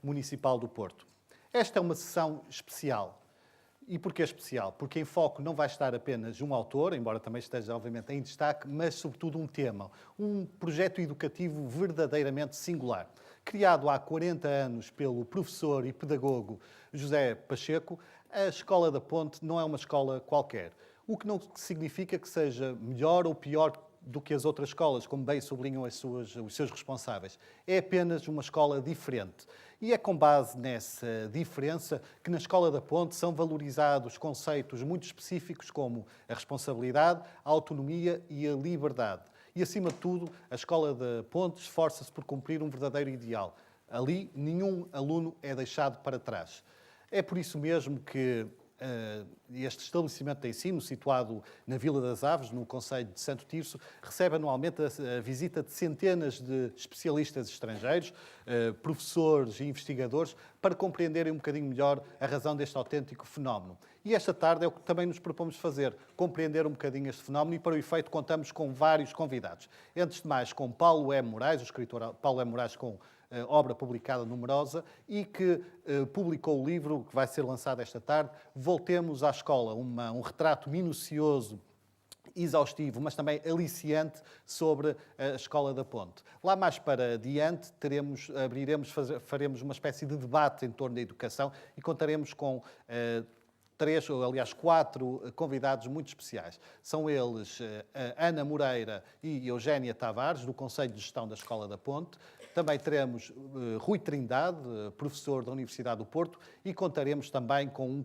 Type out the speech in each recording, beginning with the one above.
Municipal do Porto. Esta é uma sessão especial. E porquê especial? Porque em foco não vai estar apenas um autor, embora também esteja, obviamente, em destaque, mas, sobretudo, um tema. Um projeto educativo verdadeiramente singular. Criado há 40 anos pelo professor e pedagogo José Pacheco, a Escola da Ponte não é uma escola qualquer. O que não significa que seja melhor ou pior do que as outras escolas, como bem sublinham os seus responsáveis. É apenas uma escola diferente. E é com base nessa diferença que na Escola da Ponte são valorizados conceitos muito específicos como a responsabilidade, a autonomia e a liberdade. E, acima de tudo, a Escola da Ponte esforça-se por cumprir um verdadeiro ideal. Ali, nenhum aluno é deixado para trás. É por isso mesmo que este estabelecimento de ensino, situado na Vila das Aves, no concelho de Santo Tirso, recebe anualmente a visita de centenas de especialistas estrangeiros, professores e investigadores, para compreenderem um bocadinho melhor a razão deste autêntico fenómeno. E esta tarde é o que também nos propomos fazer, compreender um bocadinho este fenómeno, e para o efeito contamos com vários convidados. Antes de mais, com Paulo E. Moraes, o escritor Paulo E. Moraes, com obra publicada numerosa, e que publicou o livro que vai ser lançado esta tarde, Voltemos à Escola, um retrato minucioso, exaustivo, mas também aliciante sobre a Escola da Ponte. Lá mais para diante faremos uma espécie de debate em torno da educação e contaremos com quatro convidados muito especiais. São eles Ana Moreira e Eugénia Tavares, do Conselho de Gestão da Escola da Ponte. Também teremos Rui Trindade, professor da Universidade do Porto, e contaremos também com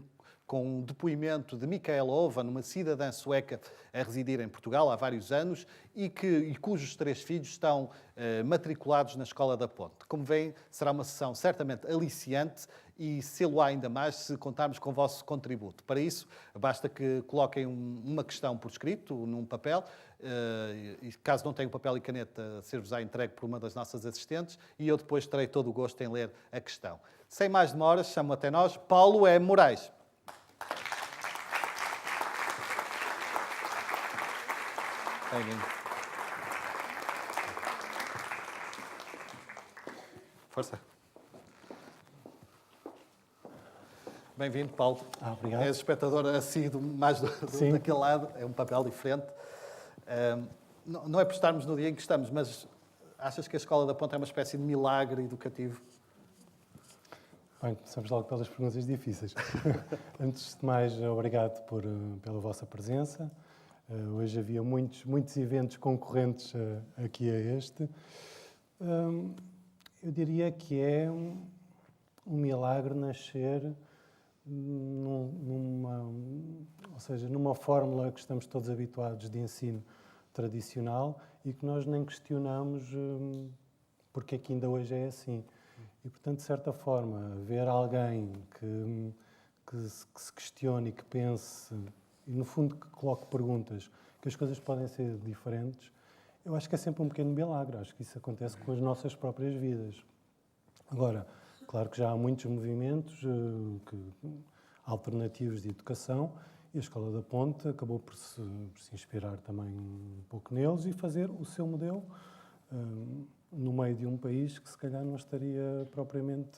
um depoimento de Micaela Ovan, uma cidadã sueca a residir em Portugal há vários anos e cujos 3 filhos estão matriculados na Escola da Ponte. Como veem, será uma sessão certamente aliciante e sê-lo-á ainda mais se contarmos com o vosso contributo. Para isso, basta que coloquem uma questão por escrito, num papel, e caso não tenham papel e caneta, ser-vos-á entregue por uma das nossas assistentes, e eu depois terei todo o gosto em ler a questão. Sem mais demoras, chamo até nós Paulo E. Moraes. Bem-vindo. Força. Bem-vindo, Paulo. Obrigado. És espectador assíduo mais daquele lado, é um papel diferente. Não é por estarmos no dia em que estamos, mas achas que a Escola da Ponte é uma espécie de milagre educativo? Bem, começamos logo pelas perguntas difíceis. Antes de mais, obrigado pela vossa presença. Hoje havia muitos eventos concorrentes aqui a este. Eu diria que é um milagre nascer numa fórmula que estamos todos habituados de ensino tradicional e que nós nem questionamos porque é que ainda hoje é assim. E, portanto, de certa forma, ver alguém que se questione e que pense, e, no fundo, que coloque perguntas, que as coisas podem ser diferentes, eu acho que é sempre um pequeno milagre. Acho que isso acontece com as nossas próprias vidas. Agora, claro que já há muitos movimentos alternativos de educação e a Escola da Ponte acabou por se inspirar também um pouco neles e fazer o seu modelo no meio de um país que se calhar não estaria propriamente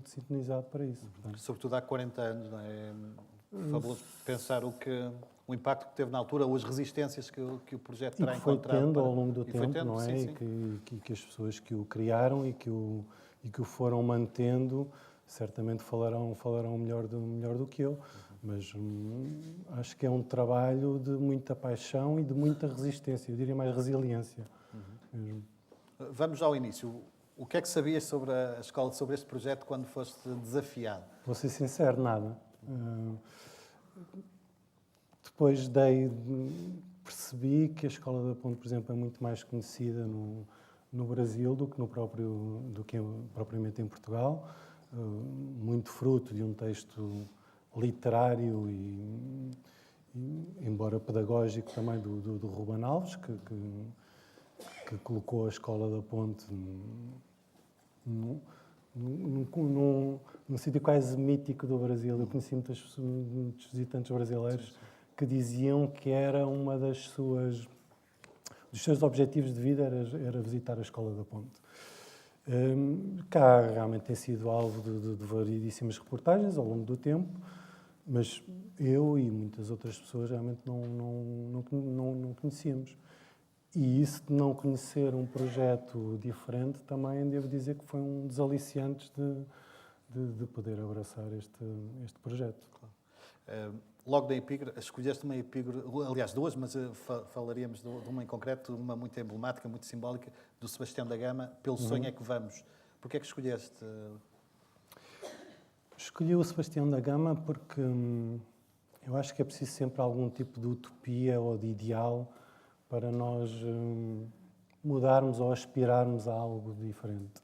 sintonizado para isso. Portanto, sobretudo há 40 anos, não é? Fabuloso pensar o impacto que teve na altura, ou as resistências que o projeto terá encontrado. E foi tendo ao longo do tempo, não é? Sim. E que as pessoas que o criaram e que o foram mantendo, certamente falarão melhor do que eu. Mas acho que é um trabalho de muita paixão e de muita resistência, eu diria mais resiliência. Mesmo. Vamos ao início. O que é que sabias sobre a escola, sobre este projeto, quando foste desafiado? Vou ser sincero, nada. Depois percebi que a Escola da Ponte, por exemplo, é muito mais conhecida no Brasil do que propriamente em Portugal, muito fruto de um texto literário e embora pedagógico também do Ruben Alves, que colocou a Escola da Ponte num sítio quase mítico do Brasil. Eu conheci muitos visitantes brasileiros que diziam que era uma dos seus objetivos de vida era visitar a Escola da Ponte. Cá realmente tem sido alvo de variedíssimas reportagens ao longo do tempo, mas eu e muitas outras pessoas realmente não conhecíamos. E isso de não conhecer um projeto diferente também devo dizer que foi um dos aliciantes de poder abraçar este projeto. Logo da epígrafe, escolheste uma epígrafe, aliás duas, mas falaríamos de uma em concreto, uma muito emblemática, muito simbólica, do Sebastião da Gama, Pelo Sonho é que Vamos. Porquê é que escolheste? Escolhi o Sebastião da Gama porque eu acho que é preciso sempre algum tipo de utopia ou de ideal para nós mudarmos ou aspirarmos a algo diferente.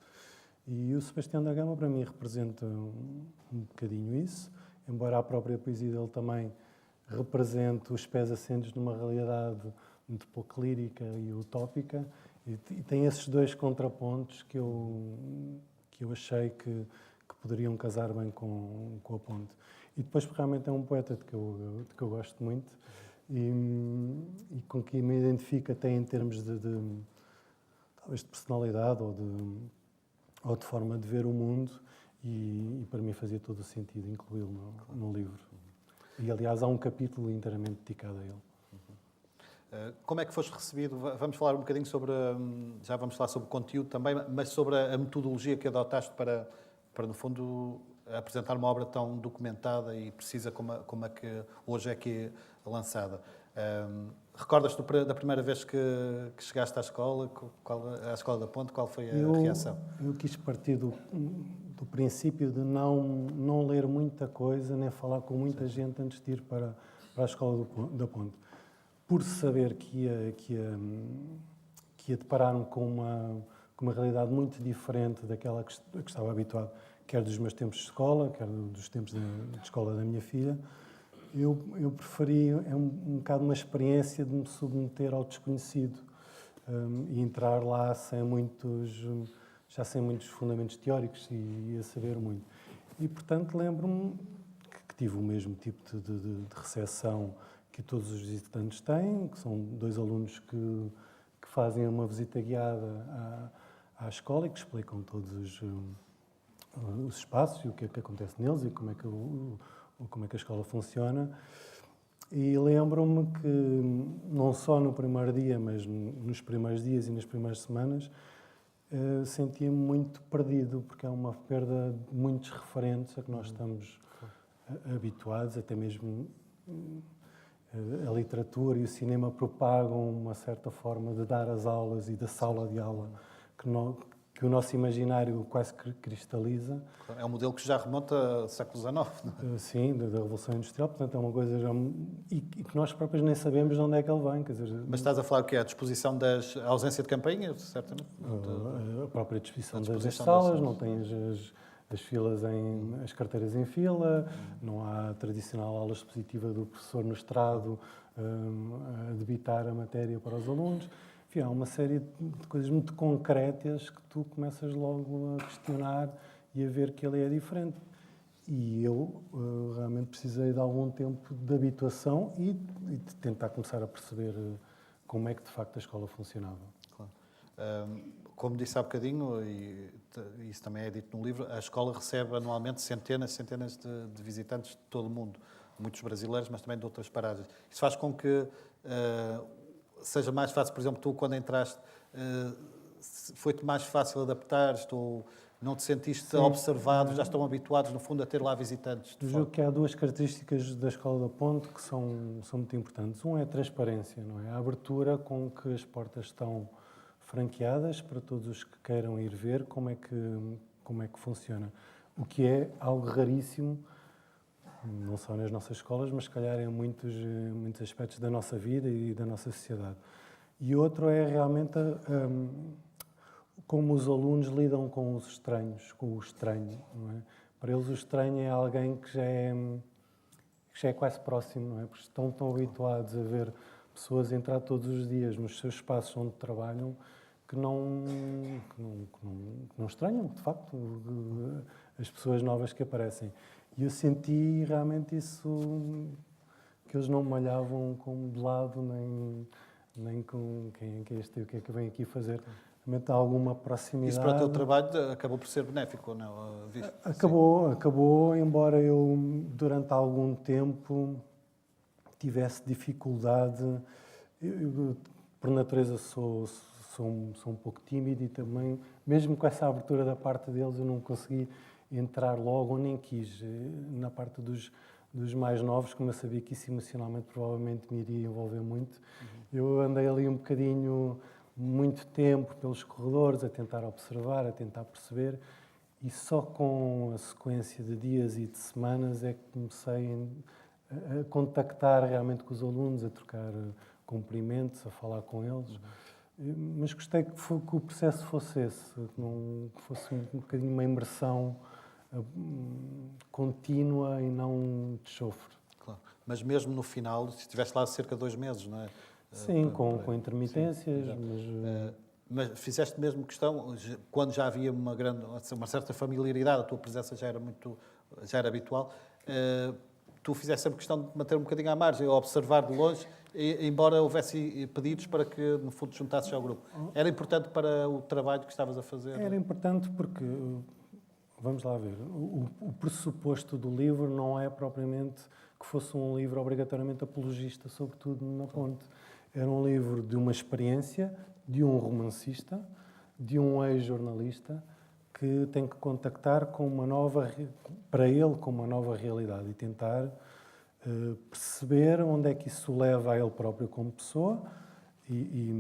E o Sebastião da Gama, para mim, representa um bocadinho isso, embora a própria poesia dele também represente os pés assentes numa realidade muito pouco lírica e utópica, e tem esses dois contrapontos que eu achei que poderiam casar bem com a ponte. E depois, realmente, é um poeta de que eu gosto muito e com quem me identifico até em termos talvez de personalidade ou de forma de ver o mundo, e para mim fazia todo o sentido incluí-lo no livro. E, aliás, há um capítulo inteiramente dedicado a ele. Como é que foste recebido? Vamos falar um bocadinho sobre, já vamos falar sobre o conteúdo também, mas sobre a metodologia que adotaste para no fundo, apresentar uma obra tão documentada e precisa como a que hoje é aqui lançada. Recordas-te da primeira vez que chegaste à escola, à Escola da Ponte, qual foi a reação? Eu quis partir do princípio de não ler muita coisa, nem falar com muita gente antes de ir para a Escola da Ponte. Por saber que ia deparar-me com uma realidade muito diferente daquela que estava habituado, quer dos meus tempos de escola, quer dos tempos de escola da minha filha, eu preferi um bocado uma experiência de me submeter ao desconhecido e entrar lá sem muitos fundamentos teóricos e a saber muito. E, portanto, lembro-me que tive o mesmo tipo de recepção que todos os visitantes têm, que são 2 alunos que fazem uma visita guiada à escola e que explicam todos os espaços e o que é que acontece neles e como é que a escola funciona. E lembro-me que, não só no primeiro dia, mas nos primeiros dias e nas primeiras semanas, sentia-me muito perdido, porque é uma perda de muitos referentes a que nós estamos habituados, até mesmo a literatura e o cinema propagam uma certa forma de dar as aulas e da sala de aula que o nosso imaginário quase cristaliza. É um modelo que já remonta ao século XIX, não é? Sim, da Revolução Industrial, portanto é uma coisa já... E que nós próprios nem sabemos de onde é que ele vem, quer dizer... Mas estás a falar o quê? A disposição a ausência de campainhas, certamente? A própria disposição das salas, não tem as filas as carteiras em fila, não há a tradicional aula expositiva do professor no estrado a debitar a matéria para os alunos. Enfim, há uma série de coisas muito concretas que tu começas logo a questionar e a ver que ele é diferente. E eu realmente precisei de algum tempo de habituação e de tentar começar a perceber como é que de facto a escola funcionava. Claro. Como disse há bocadinho, e isso também é dito no livro, a escola recebe anualmente centenas de visitantes de todo o mundo, muitos brasileiros, mas também de outras paragens. Isso faz com que seja mais fácil, por exemplo, tu quando entraste, foi-te mais fácil adaptar-te ou não te sentiste observado, já estão habituados, no fundo, a ter lá visitantes? Eu julgo que há 2 características da Escola da Ponte que são muito importantes. Um é a transparência, não é? A abertura com que as portas estão franqueadas para todos os que queiram ir ver como é que funciona. O que é algo raríssimo, não só nas nossas escolas, mas se calhar em muitos aspectos da nossa vida e da nossa sociedade. E outro é realmente como os alunos lidam com os estranhos, com o estranho, não é? Para eles o estranho é alguém que já é quase próximo, não é? Porque estão tão habituados a ver pessoas entrar todos os dias nos seus espaços onde trabalham que não estranham, de facto, as pessoas novas que aparecem. E eu senti realmente isso, que eles não me olhavam como de lado, nem com quem é este, o que é que vem aqui fazer. realmente há alguma proximidade. Isso para o teu trabalho acabou por ser benéfico, ou não? Acabou, embora eu durante algum tempo tivesse dificuldade. Eu, por natureza sou um pouco tímido e também, mesmo com essa abertura da parte deles, eu não consegui entrar logo, ou nem quis. Na parte dos mais novos, como eu sabia que isso emocionalmente provavelmente me iria envolver muito, eu andei ali um bocadinho, muito tempo pelos corredores, a tentar observar, a tentar perceber, e só com a sequência de dias e de semanas é que comecei a contactar realmente com os alunos, a trocar cumprimentos, a falar com eles. Mas gostei que o processo fosse esse, que fosse um bocadinho uma imersão contínua e não de chofre. Claro. Mas mesmo no final, se estiveste lá cerca de 2 meses, não é? Sim, com intermitências, sim, mas fizeste mesmo questão, quando já havia uma certa familiaridade, a tua presença já era habitual, tu fizeste sempre questão de manter um bocadinho à margem, observar de longe, embora houvesse pedidos para que, no fundo, te juntasses ao grupo. Era importante para o trabalho que estavas a fazer? Era importante porque, vamos lá ver, o pressuposto do livro não é propriamente que fosse um livro obrigatoriamente apologista, sobretudo na Ponte. Era um livro de uma experiência, de um romancista, de um ex-jornalista, que tem que contactar com uma nova, para ele, com uma nova realidade e tentar perceber onde é que isso leva a ele próprio como pessoa e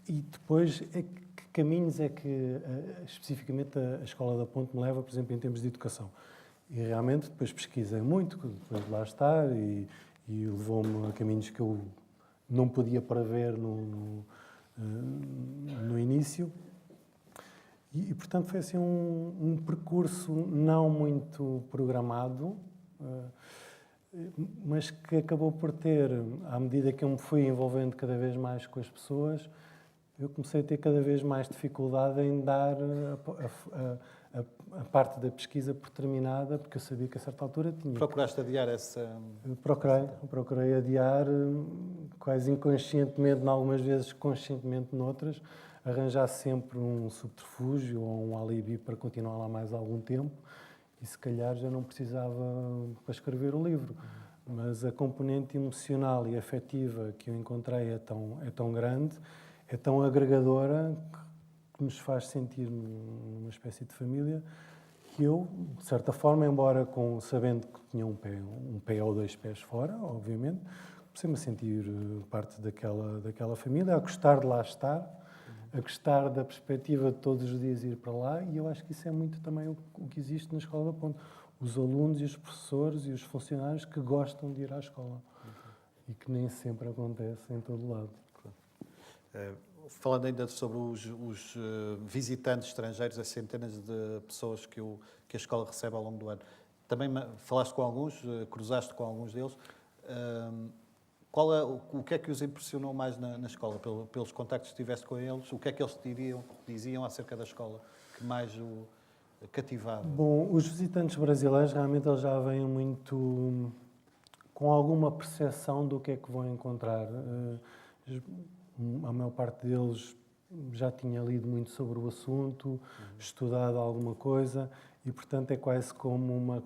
depois que caminhos é que especificamente a Escola da Ponte me leva, por exemplo, em termos de educação. E realmente depois pesquisei muito, depois de lá estar, e levou-me a caminhos que eu não podia prever no início. E, portanto, foi assim um percurso não muito programado, mas que acabou por ter, à medida que eu me fui envolvendo cada vez mais com as pessoas, eu comecei a ter cada vez mais dificuldade em dar a parte da pesquisa por terminada, porque eu sabia que a certa altura tinha... Procuraste adiar essa... Procurei adiar, quase inconscientemente, em algumas vezes conscientemente noutras, arranjar sempre um subterfúgio ou um alibi para continuar lá mais algum tempo, e se calhar já não precisava para escrever o livro. Mas a componente emocional e afetiva que eu encontrei é tão grande, é tão agregadora, que nos faz sentir numa espécie de família, que eu, de certa forma, embora sabendo que tinha um pé ou 2 pés fora, obviamente, comecei-me a sentir parte daquela família, a gostar de lá estar, a gostar da perspectiva de todos os dias ir para lá, e eu acho que isso é muito também o que existe na Escola da Ponte. Os alunos e os professores e os funcionários que gostam de ir à escola. E que nem sempre acontece em todo lado. Falando ainda sobre os visitantes estrangeiros, as centenas de pessoas que a escola recebe ao longo do ano, também falaste com alguns, cruzaste com alguns deles. O que é que os impressionou mais na escola? Pelos contactos que tiveste com eles, o que é que eles diziam acerca da escola que mais o cativava? Bom, os visitantes brasileiros realmente eles já vêm muito com alguma percepção do que é que vão encontrar. A maior parte deles já tinha lido muito sobre o assunto, estudado alguma coisa, e portanto é quase como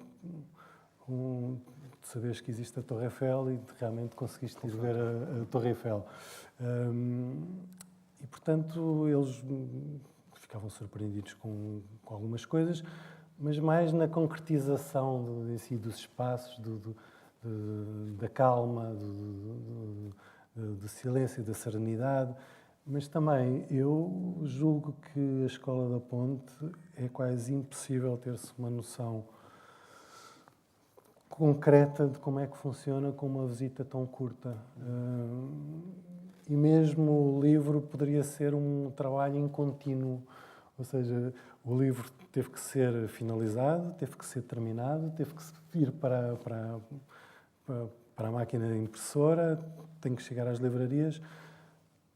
de saberes que existe a Torre Eiffel e de realmente conseguiste ir ver a Torre Eiffel. E portanto eles ficavam surpreendidos com algumas coisas, mas mais na concretização dos espaços, da calma, do silêncio, da serenidade. Mas também eu julgo que a Escola da Ponte é quase impossível ter-se uma noção concreta de como é que funciona com uma visita tão curta. E mesmo o livro poderia ser um trabalho em contínuo, ou seja, o livro teve que ser finalizado, teve que ser terminado, teve que ir para a máquina impressora, tem que chegar às livrarias,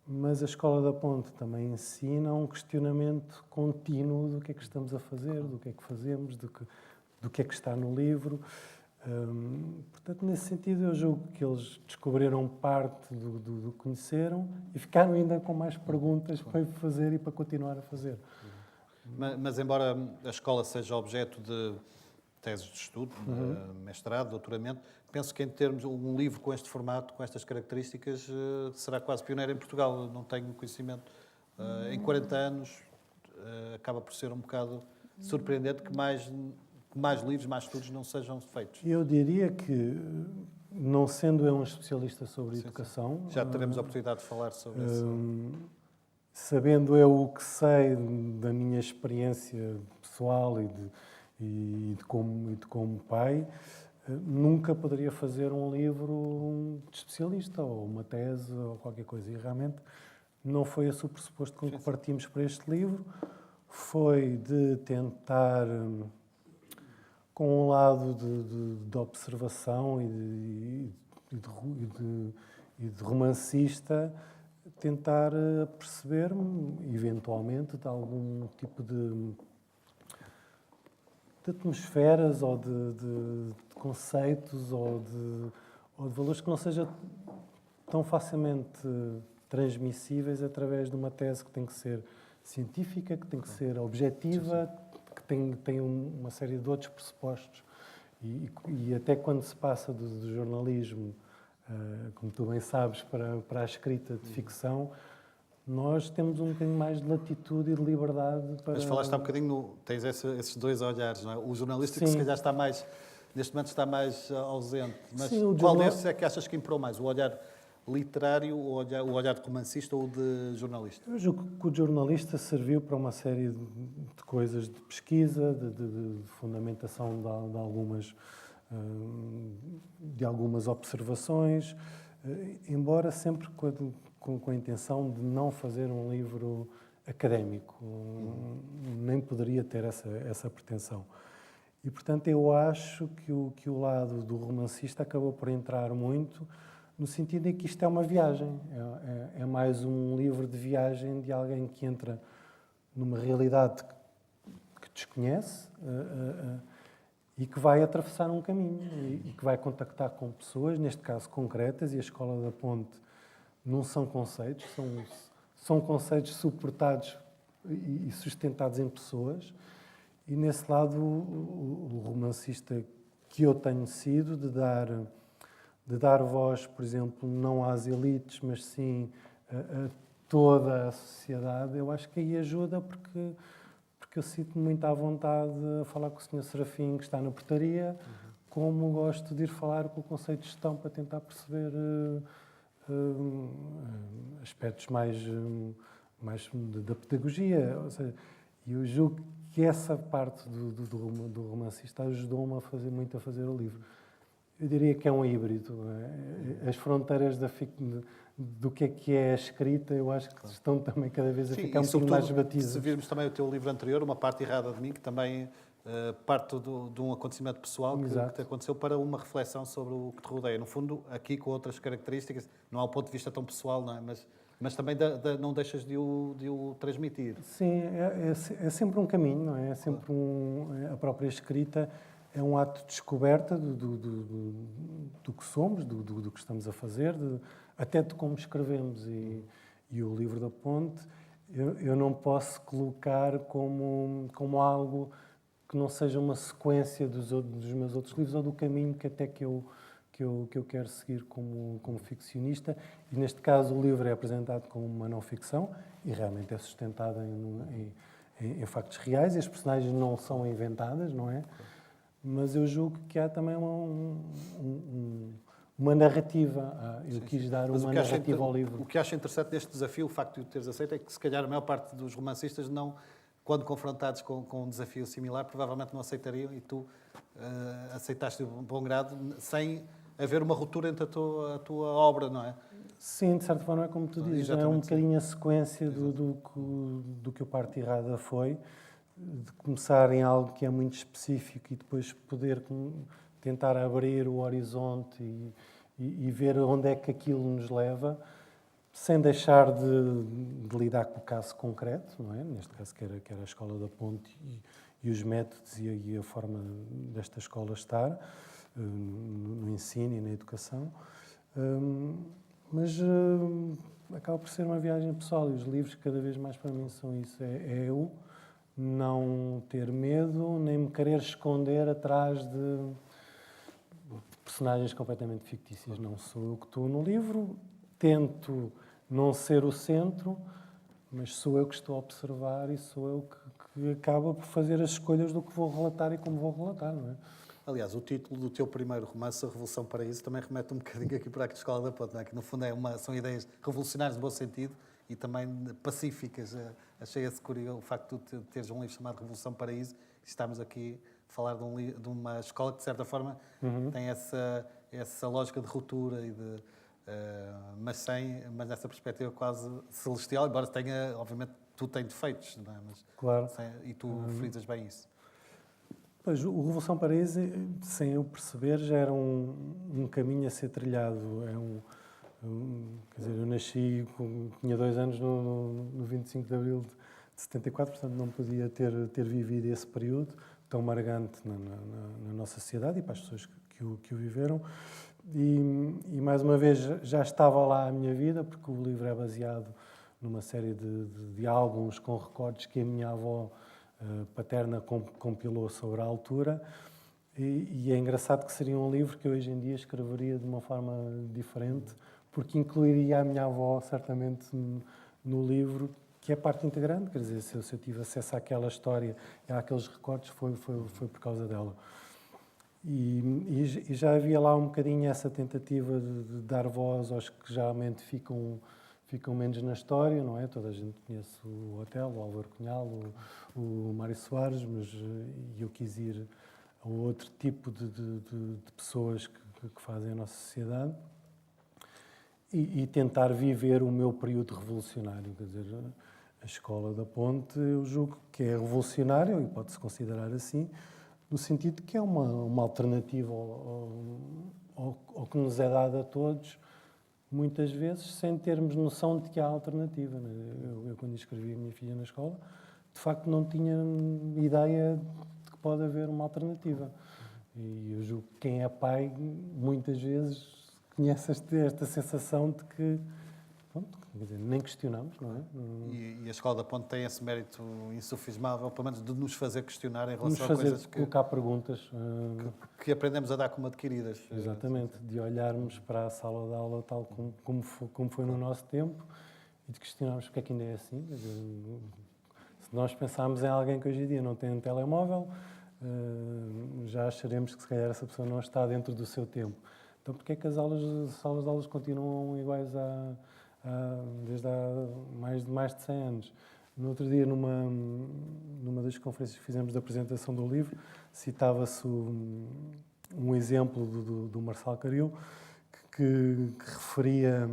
mas a Escola da Ponte também ensina um questionamento contínuo do que é que estamos a fazer, do que é que fazemos, do que é que está no livro. Portanto, nesse sentido, eu julgo que eles descobriram parte do que conheceram e ficaram ainda com mais perguntas para fazer e para continuar a fazer. Mas embora a escola seja objeto de teses de estudo, mestrado, doutoramento, penso que em termos um livro com este formato, com estas características, será quase pioneiro em Portugal. Não tenho conhecimento. Em 40 anos, acaba por ser um bocado surpreendente que mais livros, mais estudos não sejam feitos. Eu diria que, não sendo eu um especialista sobre educação... Já teremos a oportunidade de falar sobre isso. Sabendo eu o que sei da minha experiência pessoal e de como pai, nunca poderia fazer um livro de especialista ou uma tese ou qualquer coisa. E realmente não foi esse o pressuposto com que partimos para este livro. Foi de tentar, com um lado de observação e de romancista, tentar perceber-me, eventualmente, de algum tipo de atmosferas ou de conceitos ou de valores que não sejam tão facilmente transmissíveis através de uma tese que tem que ser científica, que tem que ser objetiva, que tem uma série de outros pressupostos. E até quando se passa do jornalismo, como tu bem sabes, para a escrita de ficção, nós temos um bocadinho mais de latitude e de liberdade para... Mas falaste há um bocadinho, tens esses dois olhares, não é? O jornalista que Sim. se calhar está mais, neste momento está mais ausente. Mas Sim, qual destes é que achas que imperou mais? O olhar literário, o olhar de romancista ou de jornalista? Eu julgo que o jornalista serviu para uma série de coisas de pesquisa, de fundamentação de algumas observações, embora sempre com a intenção de não fazer um livro académico. Nem poderia ter essa pretensão. E, portanto, eu acho que o lado do romancista acabou por entrar muito no sentido em que isto é uma viagem. É mais um livro de viagem de alguém que entra numa realidade que desconhece e que vai atravessar um caminho e que vai contactar com pessoas, neste caso concretas, e a Escola da Ponte não são conceitos, são conceitos suportados e sustentados em pessoas. E nesse lado, o romancista que eu tenho sido, de dar voz, por exemplo, não às elites, mas sim a toda a sociedade, eu acho que aí ajuda, porque eu sinto-me muito à vontade a falar com o Sr. Serafim, que está na portaria, como gosto de ir falar com o Conselho de Gestão para tentar perceber aspectos mais da pedagogia. Ou seja, eu julgo que essa parte do romancista ajudou-me muito a fazer o livro. Eu diria que é um híbrido. Não é? As fronteiras do que é a escrita, eu acho que estão também cada vez a ficar um bocadinho mais batidas. Se virmos também o teu livro anterior, Uma Parte Errada de Mim, que também parte de um acontecimento pessoal que te aconteceu, para uma reflexão sobre o que te rodeia. No fundo, aqui com outras características, não há um ponto de vista tão pessoal, não é? Mas também não deixas de o transmitir. Sim, é sempre um caminho, não é? É sempre a própria escrita é um ato de descoberta do que somos, do que estamos a fazer, até de como escrevemos. E o livro da Ponte, eu não posso colocar como algo que não seja uma sequência dos meus outros livros ou do caminho que eu quero seguir como ficcionista. E neste caso o livro é apresentado como uma não ficção e realmente é sustentado em factos reais, e as personagens não são inventadas, não é? Mas eu julgo que há também uma narrativa. Eu quis dar uma narrativa ao livro. O que acho interessante neste desafio, o facto de o teres aceito, é que se calhar a maior parte dos romancistas não, quando confrontados com um desafio similar, provavelmente não aceitariam, e tu aceitaste de bom grado, sem haver uma ruptura entre a tua obra, não é? Sim, de certa forma é como tu dizes, é um bocadinho a sequência do que o Parte Errada foi, de começar em algo que é muito específico e depois poder tentar abrir o horizonte e ver onde é que aquilo nos leva, sem deixar de lidar com o caso concreto, não é? Neste caso que era a Escola da Ponte e os métodos e a forma desta escola estar, no ensino e na educação. Mas acaba por ser uma viagem pessoal e os livros cada vez mais para mim são isso. É eu não ter medo nem me querer esconder atrás de personagens completamente fictícias. Não sou eu que estou no livro, tento não ser o centro, mas sou eu que estou a observar e sou eu que acaba por fazer as escolhas do que vou relatar e como vou relatar, não é? Aliás, o título do teu primeiro romance, A Revolução Paraíso, também remete um bocadinho aqui para a Escola da Ponte, não é? Que no fundo são ideias revolucionárias no bom sentido e também pacíficas. Achei esse curioso o facto de teres um livro chamado Revolução Paraíso e estamos aqui a falar de uma escola que, de certa forma, tem essa lógica de ruptura e de... mas nessa perspectiva quase celestial, embora tenha, obviamente, tudo tem defeitos, não é? Mas, claro. E tu frisas bem isso. Pois, o Revolução Paraíso, sem eu perceber, já era um caminho a ser trilhado. Quer dizer, eu nasci, tinha 2 anos no 25 de Abril de 74, portanto não podia ter vivido esse período tão marcante na nossa sociedade e para as pessoas que o viveram. E mais uma vez já estava lá a minha vida, porque o livro é baseado numa série de álbuns com recordes que a minha avó paterna compilou sobre a altura. E é engraçado que seria um livro que eu hoje em dia escreveria de uma forma diferente, porque incluiria a minha avó certamente no livro, que é parte integrante. Quer dizer, se eu tive acesso àquela história e àqueles recordes, foi por causa dela. E já havia lá um bocadinho essa tentativa de dar voz aos que geralmente ficam menos na história, não é? Toda a gente conhece o Otelo, o Álvaro Cunhal, o Mário Soares, mas eu quis ir a outro tipo de pessoas que fazem a nossa sociedade e tentar viver o meu período revolucionário. Quer dizer, a Escola da Ponte, eu julgo que é revolucionário, e pode-se considerar assim, no sentido que é uma alternativa ao que nos é dado a todos, muitas vezes sem termos noção de que há alternativa. Eu quando inscrevi a minha filha na escola, de facto não tinha ideia de que pode haver uma alternativa. E eu julgo que quem é pai, muitas vezes, conhece esta sensação de que, pronto, quer dizer, nem questionamos, não é? E a Escola da Ponte tem esse mérito insufismável, pelo menos de nos fazer questionar em relação nos a coisas colocar perguntas que aprendemos a dar como adquiridas. Exatamente, de olharmos para a sala de aula tal como foi no nosso tempo e de questionarmos porque é que ainda é assim. Quer dizer, se nós pensarmos em alguém que hoje em dia não tem um telemóvel, já acharemos que se calhar essa pessoa não está dentro do seu tempo. Então porque é que as salas de aulas continuam iguais desde há mais de 100 anos? No outro dia, numa das conferências que fizemos da apresentação do livro, citava-se um exemplo do Marçal Caril, que referia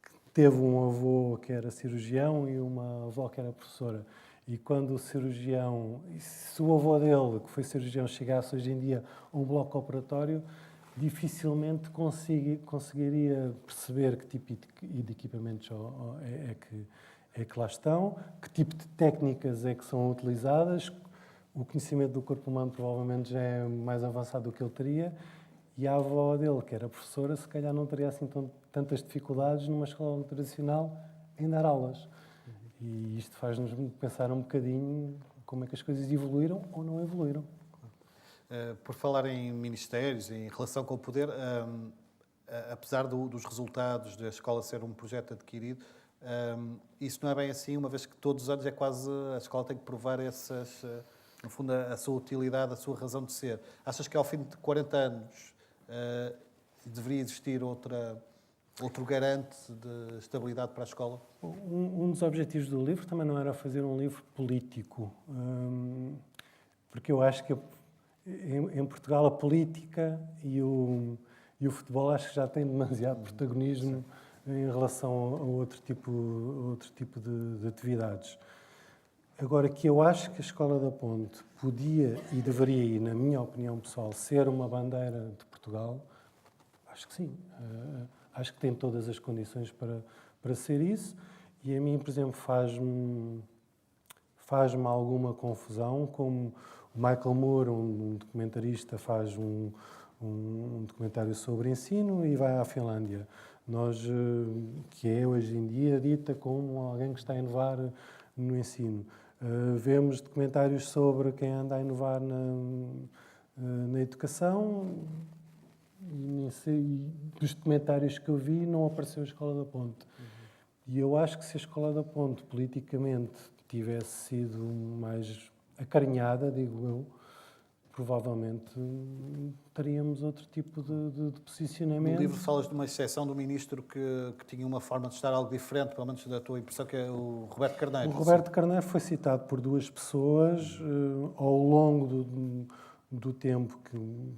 que teve um avô que era cirurgião e uma avó que era professora. E quando o cirurgião, se o avô dele, que foi cirurgião, chegasse hoje em dia a um bloco operatório, dificilmente conseguiria perceber que tipo de equipamentos é que lá estão, que tipo de técnicas é que são utilizadas. O conhecimento do corpo humano provavelmente já é mais avançado do que ele teria, e a avó dele, que era professora, se calhar não teria assim tantas dificuldades numa escola tradicional em dar aulas. E isto faz-nos pensar um bocadinho como é que as coisas evoluíram ou não evoluíram. Por falar em ministérios, em relação com o poder, apesar dos resultados da escola ser um projeto adquirido, isso não é bem assim, uma vez que todos os anos é quase a escola tem que provar no fundo, a sua utilidade, a sua razão de ser. Achas que ao fim de 40 anos deveria existir outro garante de estabilidade para a escola? Um dos objetivos do livro também não era fazer um livro político, porque eu acho que em Portugal a política e o futebol acho que já têm demasiado protagonismo em relação a outro tipo de atividades. Agora, que eu acho que a Escola da Ponte podia e deveria, e na minha opinião pessoal, ser uma bandeira de Portugal, acho que sim. Acho que tem todas as condições para ser isso. E a mim, por exemplo, faz-me alguma confusão, como o Michael Moore, um documentarista, faz um documentário sobre ensino e vai à Finlândia. Nós, que é hoje em dia dita como alguém que está a inovar no ensino. Vemos documentários sobre quem anda a inovar na educação e dos documentários que eu vi não apareceu a Escola da Ponte. E eu acho que se a Escola da Ponte politicamente tivesse sido mais acarinhada, digo eu, provavelmente teríamos outro tipo de posicionamento. No livro falas de uma exceção do ministro que tinha uma forma de estar algo diferente, pelo menos da tua impressão, que é o Roberto Carneiro. O Roberto Carneiro foi citado por duas pessoas ao longo do tempo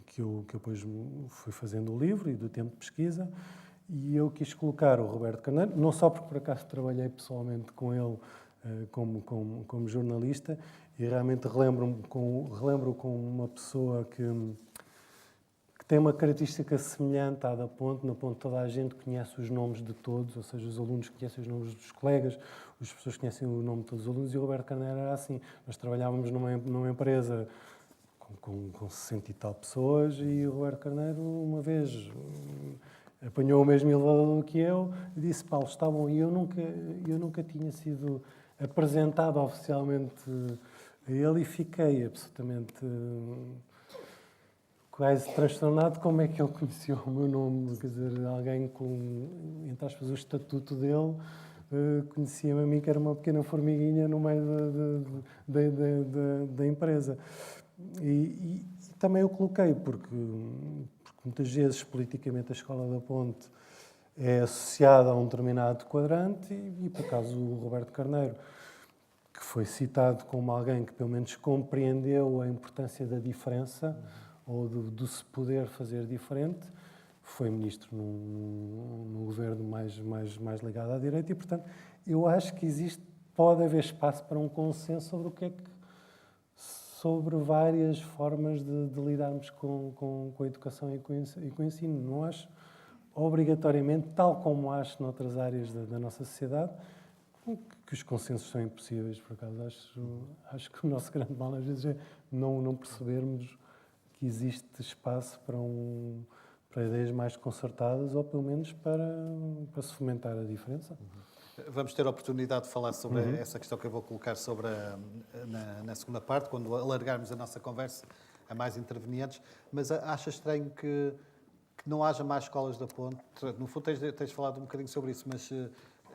que eu depois fui fazendo o livro e do tempo de pesquisa, e eu quis colocar o Roberto Carneiro, não só porque por acaso trabalhei pessoalmente com ele como jornalista, e realmente relembro com uma pessoa que tem uma característica semelhante à da Ponte. Na Ponte toda a gente conhece os nomes de todos, ou seja, os alunos conhecem os nomes dos colegas, as pessoas conhecem o nome de todos os alunos, e o Roberto Carneiro era assim. Nós trabalhávamos numa empresa com 60 e tal pessoas, e o Roberto Carneiro uma vez apanhou o mesmo elevador que eu e disse: Paulo, está bom. E eu nunca tinha sido apresentado oficialmente a ele, e fiquei absolutamente quase transtornado como é que ele conhecia o meu nome. Quer dizer, alguém com, entre aspas, o estatuto dele conhecia-me a mim, que era uma pequena formiguinha no meio da empresa. E também eu coloquei, porque muitas vezes politicamente a Escola da Ponte é associada a um determinado quadrante, e por acaso o Roberto Carneiro, que foi citado como alguém que pelo menos compreendeu a importância da diferença, ou do se poder fazer diferente, foi ministro num governo mais ligado à direita, e portanto eu acho que pode haver espaço para um consenso sobre o que é que, sobre várias formas de lidarmos com a educação e com o ensino. Não acho obrigatoriamente, tal como acho noutras áreas da nossa sociedade, que os consensos são impossíveis. Por acaso acho que o nosso grande mal às vezes é não percebermos que existe espaço para ideias mais concertadas, ou pelo menos para se fomentar a diferença. Vamos ter a oportunidade de falar sobre essa questão que eu vou colocar na segunda parte, quando alargarmos a nossa conversa a mais intervenientes. Mas acha estranho que não haja mais escolas da Ponte? No fundo, tens falado um bocadinho sobre isso, mas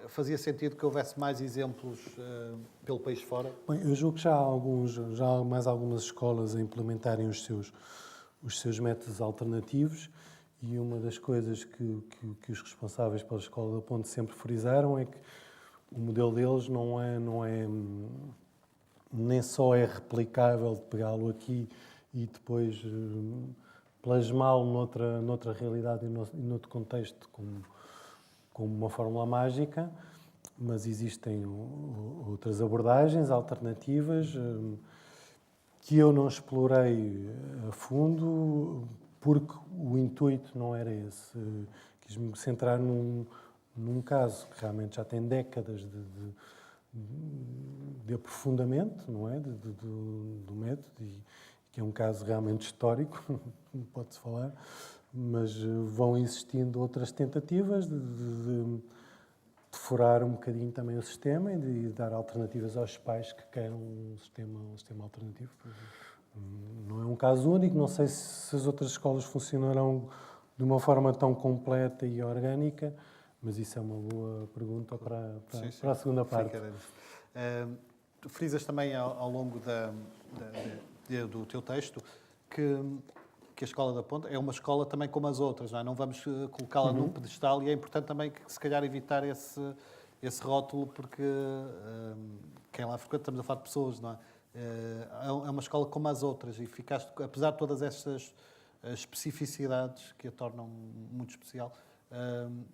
fazia sentido que houvesse mais exemplos pelo país fora? Bem, eu julgo que já há mais algumas escolas a implementarem os seus métodos alternativos, e uma das coisas que os responsáveis pela Escola da Ponte sempre frisaram é que o modelo deles nem só é replicável, de pegá-lo aqui e depois plasmá-lo noutra realidade e noutro contexto como uma fórmula mágica, mas existem outras abordagens alternativas que eu não explorei a fundo, porque o intuito não era esse. Quis-me centrar num caso que realmente já tem décadas de aprofundamento, não é? Do método, e que é um caso realmente histórico, pode-se falar, mas vão existindo outras tentativas de furar um bocadinho também o sistema e de dar alternativas aos pais que queiram um sistema alternativo. Não é um caso único, não sei se as outras escolas funcionarão de uma forma tão completa e orgânica, mas isso é uma boa pergunta para a segunda parte. Tu frisas também ao longo do teu texto que a Escola da Ponte é uma escola também como as outras, não é? Não vamos colocá-la num pedestal, e é importante também que se calhar evitar esse rótulo, porque quem lá frequenta, estamos a falar de pessoas, não é? É uma escola como as outras, e ficaste, apesar de todas estas especificidades que a tornam muito especial,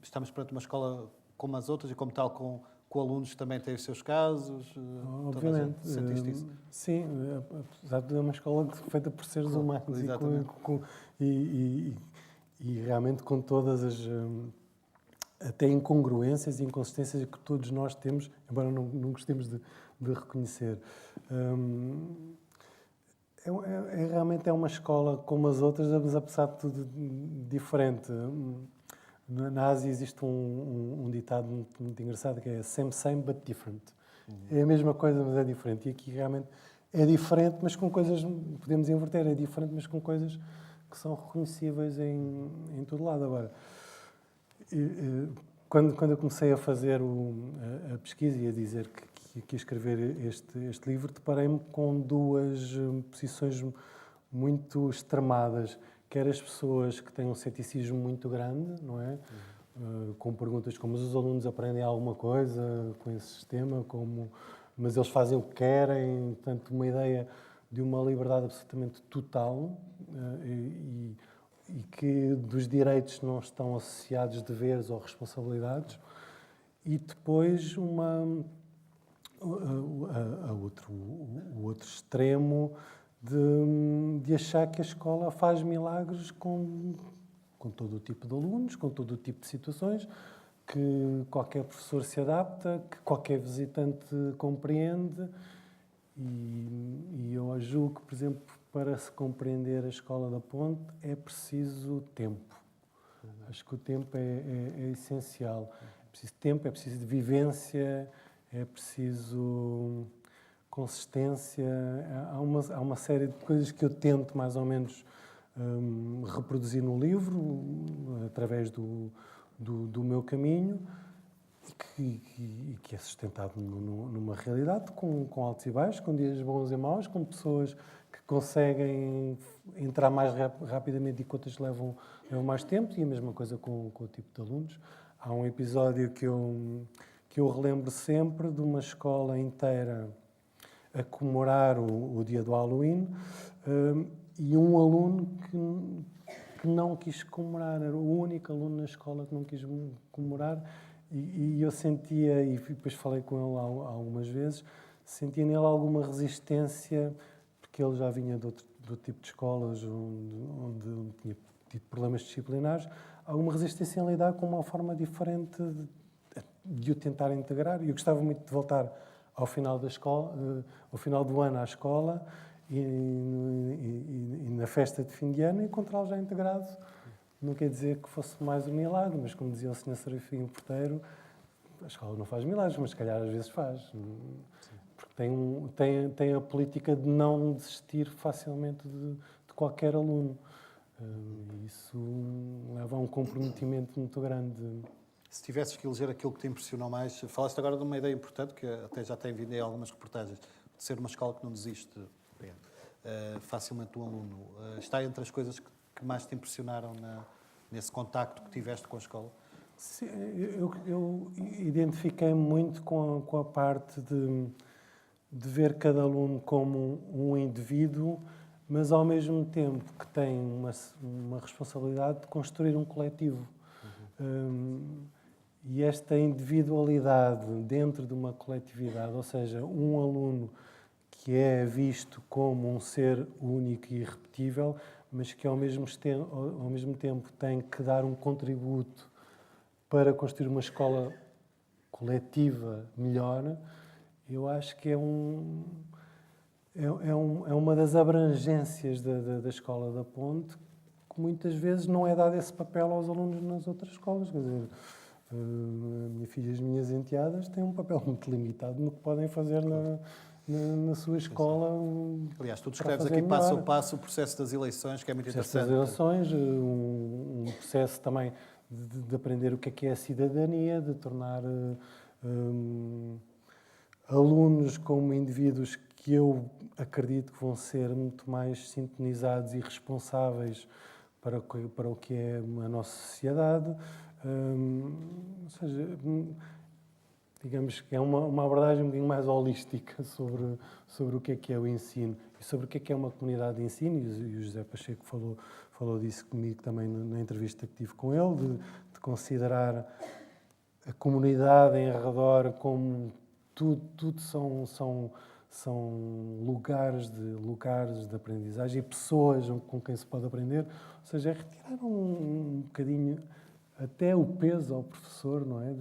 estamos perante uma escola como as outras, e como tal com alunos que também têm os seus casos. Obviamente. Sentiste isso? Sim, apesar de ser uma escola feita por seres humanos e realmente com todas as até incongruências e inconsistências que todos nós temos, embora não gostemos de reconhecer. Realmente é uma escola como as outras, mas apesar de tudo diferente. Na Ásia existe um ditado muito engraçado que é same, same, but different. É a mesma coisa, mas é diferente. E aqui realmente é diferente, mas com coisas, podemos inverter, é diferente, mas com coisas que são reconhecíveis em todo lado. Agora, quando eu comecei a fazer a pesquisa e a dizer que ia escrever este livro, deparei-me com duas posições muito extremadas, quer as pessoas que têm um ceticismo muito grande, não é? Com perguntas como os alunos aprendem alguma coisa com esse sistema, mas eles fazem o que querem, portanto, uma ideia de uma liberdade absolutamente total e que dos direitos não estão associados deveres ou responsabilidades, e depois o outro extremo de achar que a escola faz milagres com todo o tipo de alunos, com todo o tipo de situações, que qualquer professor se adapta, que qualquer visitante compreende. E eu julgo que, por exemplo, para se compreender a Escola da Ponte é preciso tempo. Acho que o tempo é essencial. É preciso tempo, é preciso vivência, é preciso consistência. Há uma série de coisas que eu tento mais ou menos reproduzir no livro, através do meu caminho, e que é sustentado numa realidade com altos e baixos, com dias bons e maus, com pessoas que conseguem entrar mais rapidamente e que outras levam mais tempo, e a mesma coisa com o tipo de alunos. Há um episódio que eu relembro sempre de uma escola inteira a comemorar o dia do Halloween, e um aluno que não quis comemorar, era o único aluno na escola que não quis comemorar, e eu sentia, e depois falei com ele algumas vezes, sentia nele alguma resistência, porque ele já vinha do tipo de escolas onde tinha tido problemas disciplinares, alguma resistência em lidar com uma forma diferente de o tentar integrar. E eu gostava muito de voltar ao final da escola, ao final do ano à escola, e na festa de fim de ano encontrá-lo já integrado. Não quer dizer que fosse mais um milagre, mas como dizia o Sr. Serafim Porteiro, a escola não faz milagres, mas se calhar às vezes faz. Sim. Porque tem a política de não desistir facilmente de qualquer aluno. Isso leva a um comprometimento muito grande. Se tivesses que eleger aquilo que te impressionou mais, falaste agora de uma ideia importante, que até já tem vindo em algumas reportagens, de ser uma escola que não desiste facilmente do aluno. Está entre as coisas que mais te impressionaram nesse contacto que tiveste com a escola? Sim, eu identifiquei muito com a parte de ver cada aluno como um indivíduo, mas ao mesmo tempo que tem uma responsabilidade de construir um coletivo. E esta individualidade dentro de uma coletividade, ou seja, um aluno que é visto como um ser único e irrepetível, mas que ao mesmo tempo tem que dar um contributo para construir uma escola coletiva melhor, eu acho que é uma das abrangências da Escola da Ponte, que muitas vezes não é dado esse papel aos alunos nas outras escolas. Quer dizer, a minha filha e as minhas enteadas têm um papel muito limitado no que podem fazer na sua escola. Aliás, tu descreves aqui passo a passo o processo das eleições, que é muito interessante. O processo das eleições, um processo também de aprender o que é a cidadania, de tornar alunos como indivíduos que eu acredito que vão ser muito mais sintonizados e responsáveis para o que é a nossa sociedade. Ou seja, digamos que é uma abordagem um bocadinho mais holística sobre o que é o ensino e sobre o que é uma comunidade de ensino, e o José Pacheco falou disso comigo também na entrevista que tive com ele, de considerar a comunidade em redor como tudo são lugares de aprendizagem e pessoas com quem se pode aprender. Ou seja, é retirar um bocadinho até o peso ao professor, não é?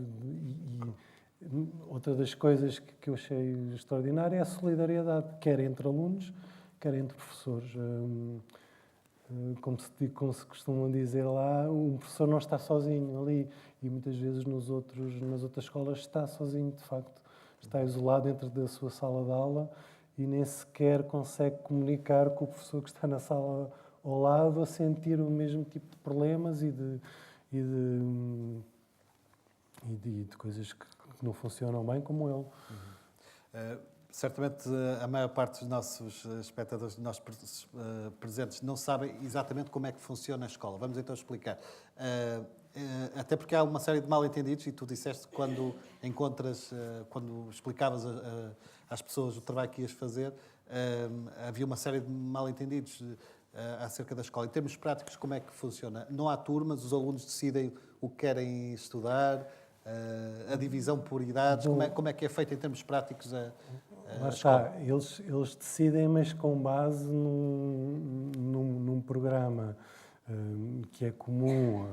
Outra das coisas que eu achei extraordinária é a solidariedade, quer entre alunos, quer entre professores. Como se costuma dizer lá, o professor não está sozinho ali e muitas vezes nas outras escolas está sozinho, de facto. Está isolado dentro da sua sala de aula e nem sequer consegue comunicar com o professor que está na sala ao lado a sentir o mesmo tipo de problemas e de coisas que não funcionam bem como ele. Certamente a maior parte dos nossos espectadores, dos nossos presentes, não sabem exatamente como é que funciona a escola. Vamos então explicar. Até porque há uma série de mal-entendidos e tu disseste que quando quando explicavas às pessoas o trabalho que ias fazer, havia uma série de mal-entendidos acerca da escola. Em termos práticos, como é que funciona? Não há turmas, os alunos decidem o que querem estudar, a divisão por idades, como é que é feito em termos práticos Lá está, eles decidem, mas com base num programa que é comum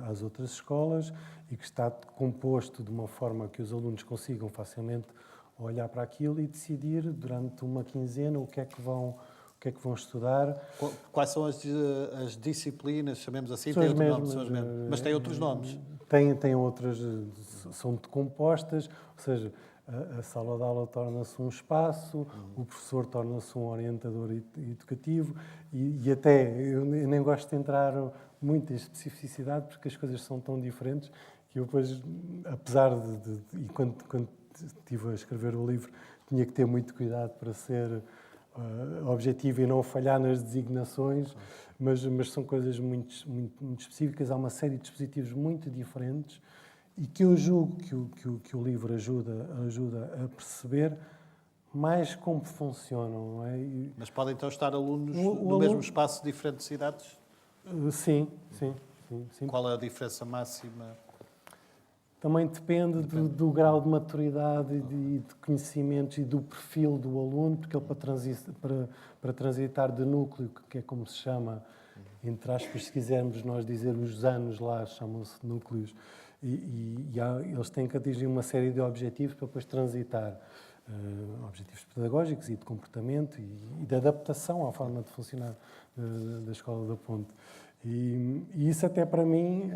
às outras escolas e que está composto de uma forma que os alunos consigam facilmente olhar para aquilo e decidir durante uma quinzena o que é que vão estudar. Quais são as disciplinas, chamemos assim? São Tem as outro nome, mesmas, são as mesmas, mas têm outros nomes. Tem outras, são decompostas, ou seja, a sala de aula torna-se um espaço, o professor torna-se um orientador educativo e até, eu nem gosto de entrar muito em especificidade porque as coisas são tão diferentes que eu depois, apesar e quando estive a escrever o livro, tinha que ter muito cuidado para ser objetivo e não falhar nas designações, mas são coisas muito específicas. Há uma série de dispositivos muito diferentes e que eu julgo que o livro ajuda a perceber mais como funcionam. Não é? Mas podem então estar alunos no mesmo espaço de diferentes idades? Sim. Qual é a diferença máxima? Também depende. Do grau de maturidade e de conhecimentos e do perfil do aluno, porque ele para transitar de núcleo, que é como se chama, entre aspas, se quisermos nós dizer os anos lá, chamam-se núcleos, eles têm que atingir uma série de objetivos para depois transitar. Objetivos pedagógicos e de comportamento e de adaptação à forma de funcionar da Escola da Ponte. E isso até para mim,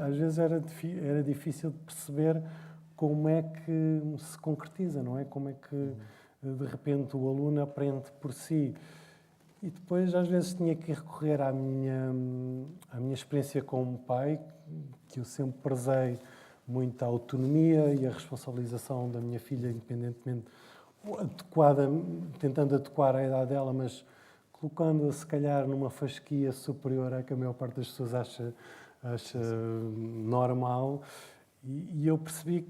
às vezes era difícil de perceber como é que se concretiza, não é? Como é que, de repente, o aluno aprende por si. E depois, às vezes, tinha que recorrer à minha experiência como pai, que eu sempre prezei muito a autonomia e a responsabilização da minha filha, independentemente, tentando adequar à idade dela, mas colocando-a, se calhar, numa fasquia superior à que a maior parte das pessoas acha normal. E eu percebi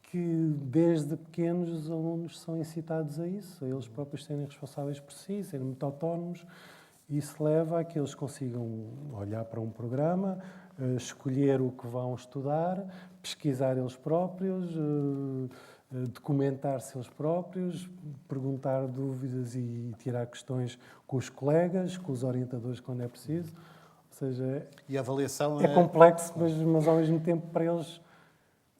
que, desde pequenos, os alunos são incitados a isso, a eles próprios serem responsáveis por si, serem muito autónomos. Isso leva a que eles consigam olhar para um programa, escolher o que vão estudar, pesquisar eles próprios, documentar-se eles próprios, perguntar dúvidas e tirar questões com os colegas, com os orientadores quando é preciso. Ou seja, e a avaliação é complexo, mas ao mesmo tempo para eles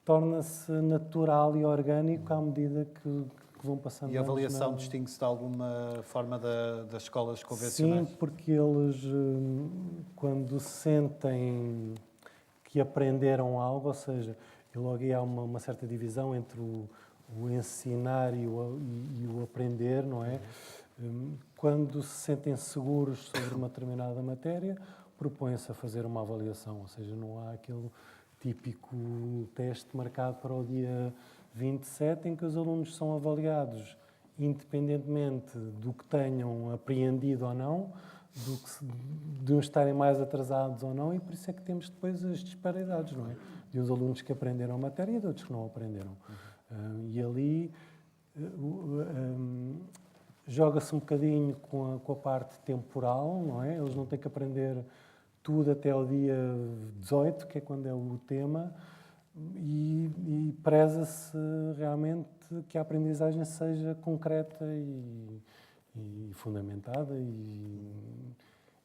torna-se natural e orgânico à medida que vão passando. E a avaliação distingue-se de alguma forma das escolas convencionais? Sim, porque eles, quando sentem que aprenderam algo, ou seja, logo há uma certa divisão entre o ensinar e o aprender, não é? Quando se sentem seguros sobre uma determinada matéria, propõem-se a fazer uma avaliação, ou seja, não há aquele típico teste marcado para o dia 27 em que os alunos são avaliados independentemente do que tenham apreendido ou não, de uns estarem mais atrasados ou não, e por isso é que temos depois as disparidades, não é? De uns alunos que aprenderam a matéria e de outros que não aprenderam. E ali joga-se um bocadinho com a parte temporal, não é? Eles não têm que aprender tudo até ao dia 18, que é quando é o tema, e preza-se realmente que a aprendizagem seja concreta e fundamentada e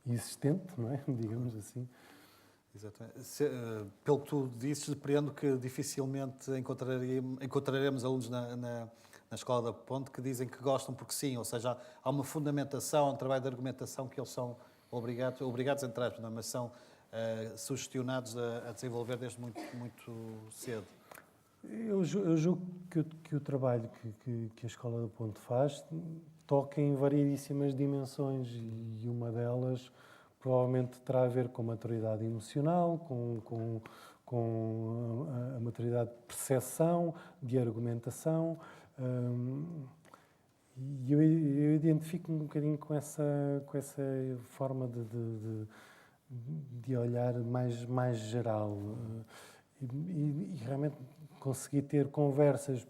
existente, não é? Digamos assim. Exatamente. Pelo que tu disses, depreendo que dificilmente encontraremos alunos na Escola da Ponte que dizem que gostam porque sim, ou seja, há uma fundamentação, há um trabalho de argumentação que eles são obrigados entre aspas, não é? Mas são sugestionados a desenvolver desde muito cedo. Eu julgo que o trabalho que a Escola da Ponte faz toca em variedíssimas dimensões e uma delas provavelmente terá a ver com a maturidade emocional, com a maturidade de percepção, de argumentação. E eu identifico-me um bocadinho com essa forma de olhar mais geral. E realmente consegui ter conversas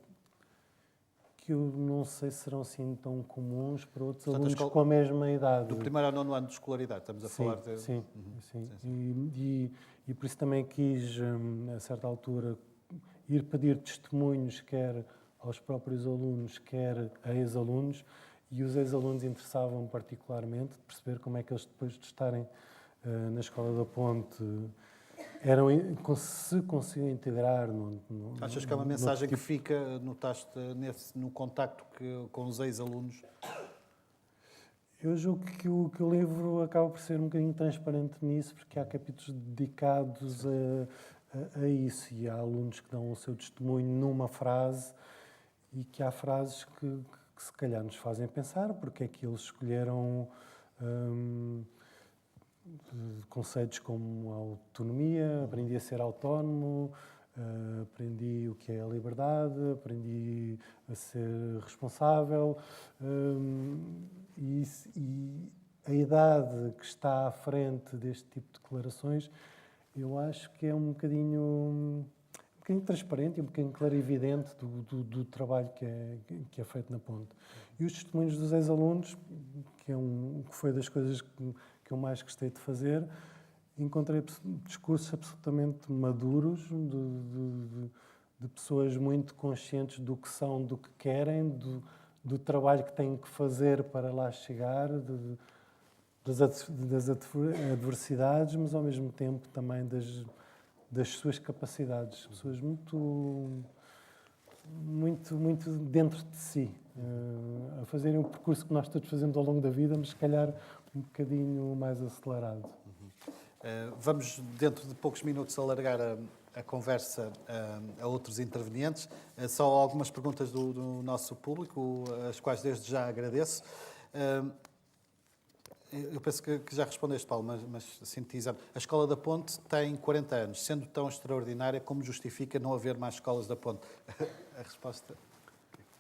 que eu não sei se serão assim tão comuns para outros alunos com a mesma idade. Do primeiro ao nono ano de escolaridade, estamos a falar de... Sim. E por isso também quis, a certa altura, ir pedir testemunhos, quer aos próprios alunos, quer a ex-alunos, e os ex-alunos interessavam particularmente de perceber como é que eles, depois de estarem na Escola da Ponte, se conseguiam integrar Achas que é uma mensagem que fica, notaste no contacto com os ex-alunos? Eu julgo que o livro acaba por ser um bocadinho transparente nisso, porque há capítulos dedicados a isso, e há alunos que dão o seu testemunho numa frase, e que há frases que se calhar nos fazem pensar porque é que eles escolheram conceitos como a autonomia, aprendi a ser autónomo, aprendi o que é a liberdade, aprendi a ser responsável, e a idade que está à frente deste tipo de declarações, eu acho que é um bocadinho transparente e um bocadinho clarividente do trabalho que é feito na Ponte. E os testemunhos dos ex-alunos, que foi das coisas que eu mais gostei de fazer, encontrei discursos absolutamente maduros, de pessoas muito conscientes do que são, do que querem, do trabalho que têm que fazer para lá chegar, das adversidades, mas ao mesmo tempo também das suas capacidades. Pessoas muito dentro de si, a fazerem o percurso que nós todos fazemos ao longo da vida, mas se calhar um bocadinho mais acelerado. Vamos, dentro de poucos minutos, alargar a conversa a outros intervenientes. Só algumas perguntas do nosso público, as quais desde já agradeço. Eu penso que já respondeste, Paulo, mas sintetizando. A Escola da Ponte tem 40 anos. Sendo tão extraordinária, como justifica não haver mais escolas da Ponte? A resposta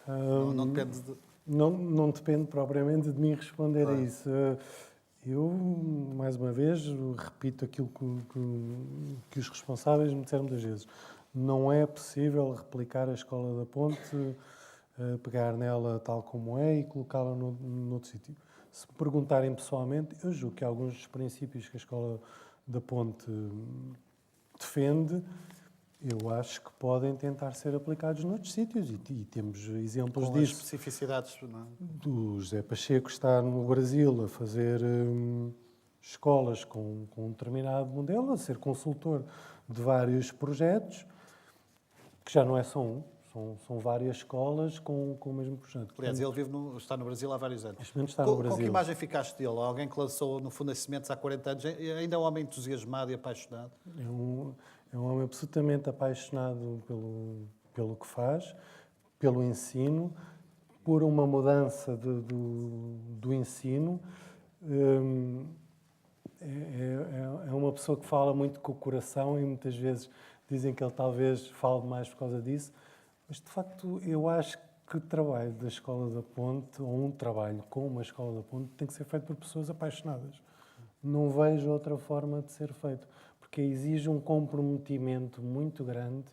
não depende de... Não depende propriamente de mim responder a isso. Eu, mais uma vez, repito aquilo que os responsáveis me disseram muitas vezes. Não é possível replicar a Escola da Ponte, pegar nela tal como é e colocá-la noutro sítio. Se me perguntarem pessoalmente, eu julgo que alguns dos princípios que a Escola da Ponte defende, eu acho que podem tentar ser aplicados noutros sítios e temos exemplos com disso. As especificidades, não é? Do José Pacheco está no Brasil a fazer escolas com um determinado modelo, a ser consultor de vários projetos, que já não é só um. São várias escolas com o mesmo projeto. Aliás, ele está no Brasil há vários anos. Neste momento está no Brasil. Com que imagem ficaste dele? Alguém que lançou no Fundo Nascimentos há 40 anos, ainda é um homem entusiasmado e apaixonado? É um homem absolutamente apaixonado pelo que faz, pelo ensino, por uma mudança do ensino. É uma pessoa que fala muito com o coração e muitas vezes dizem que ele talvez fale mais por causa disso. Mas, de facto, eu acho que o trabalho da Escola da Ponte, ou um trabalho com uma Escola da Ponte, tem que ser feito por pessoas apaixonadas. Não vejo outra forma de ser feito, porque exige um comprometimento muito grande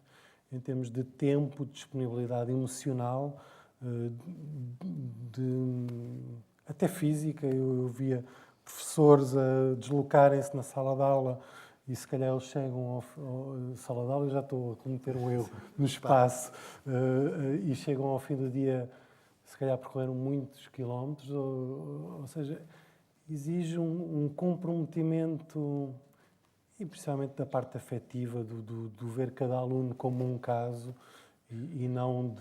em termos de tempo, de disponibilidade emocional, até física. Eu via professores a deslocarem-se na sala de aula e se calhar eles chegam à sala de aula, eu já estou a cometer um erro no espaço, e chegam ao fim do dia, se calhar percorreram muitos quilómetros, ou seja, exige um comprometimento, e principalmente da parte afetiva, do ver cada aluno como um caso e não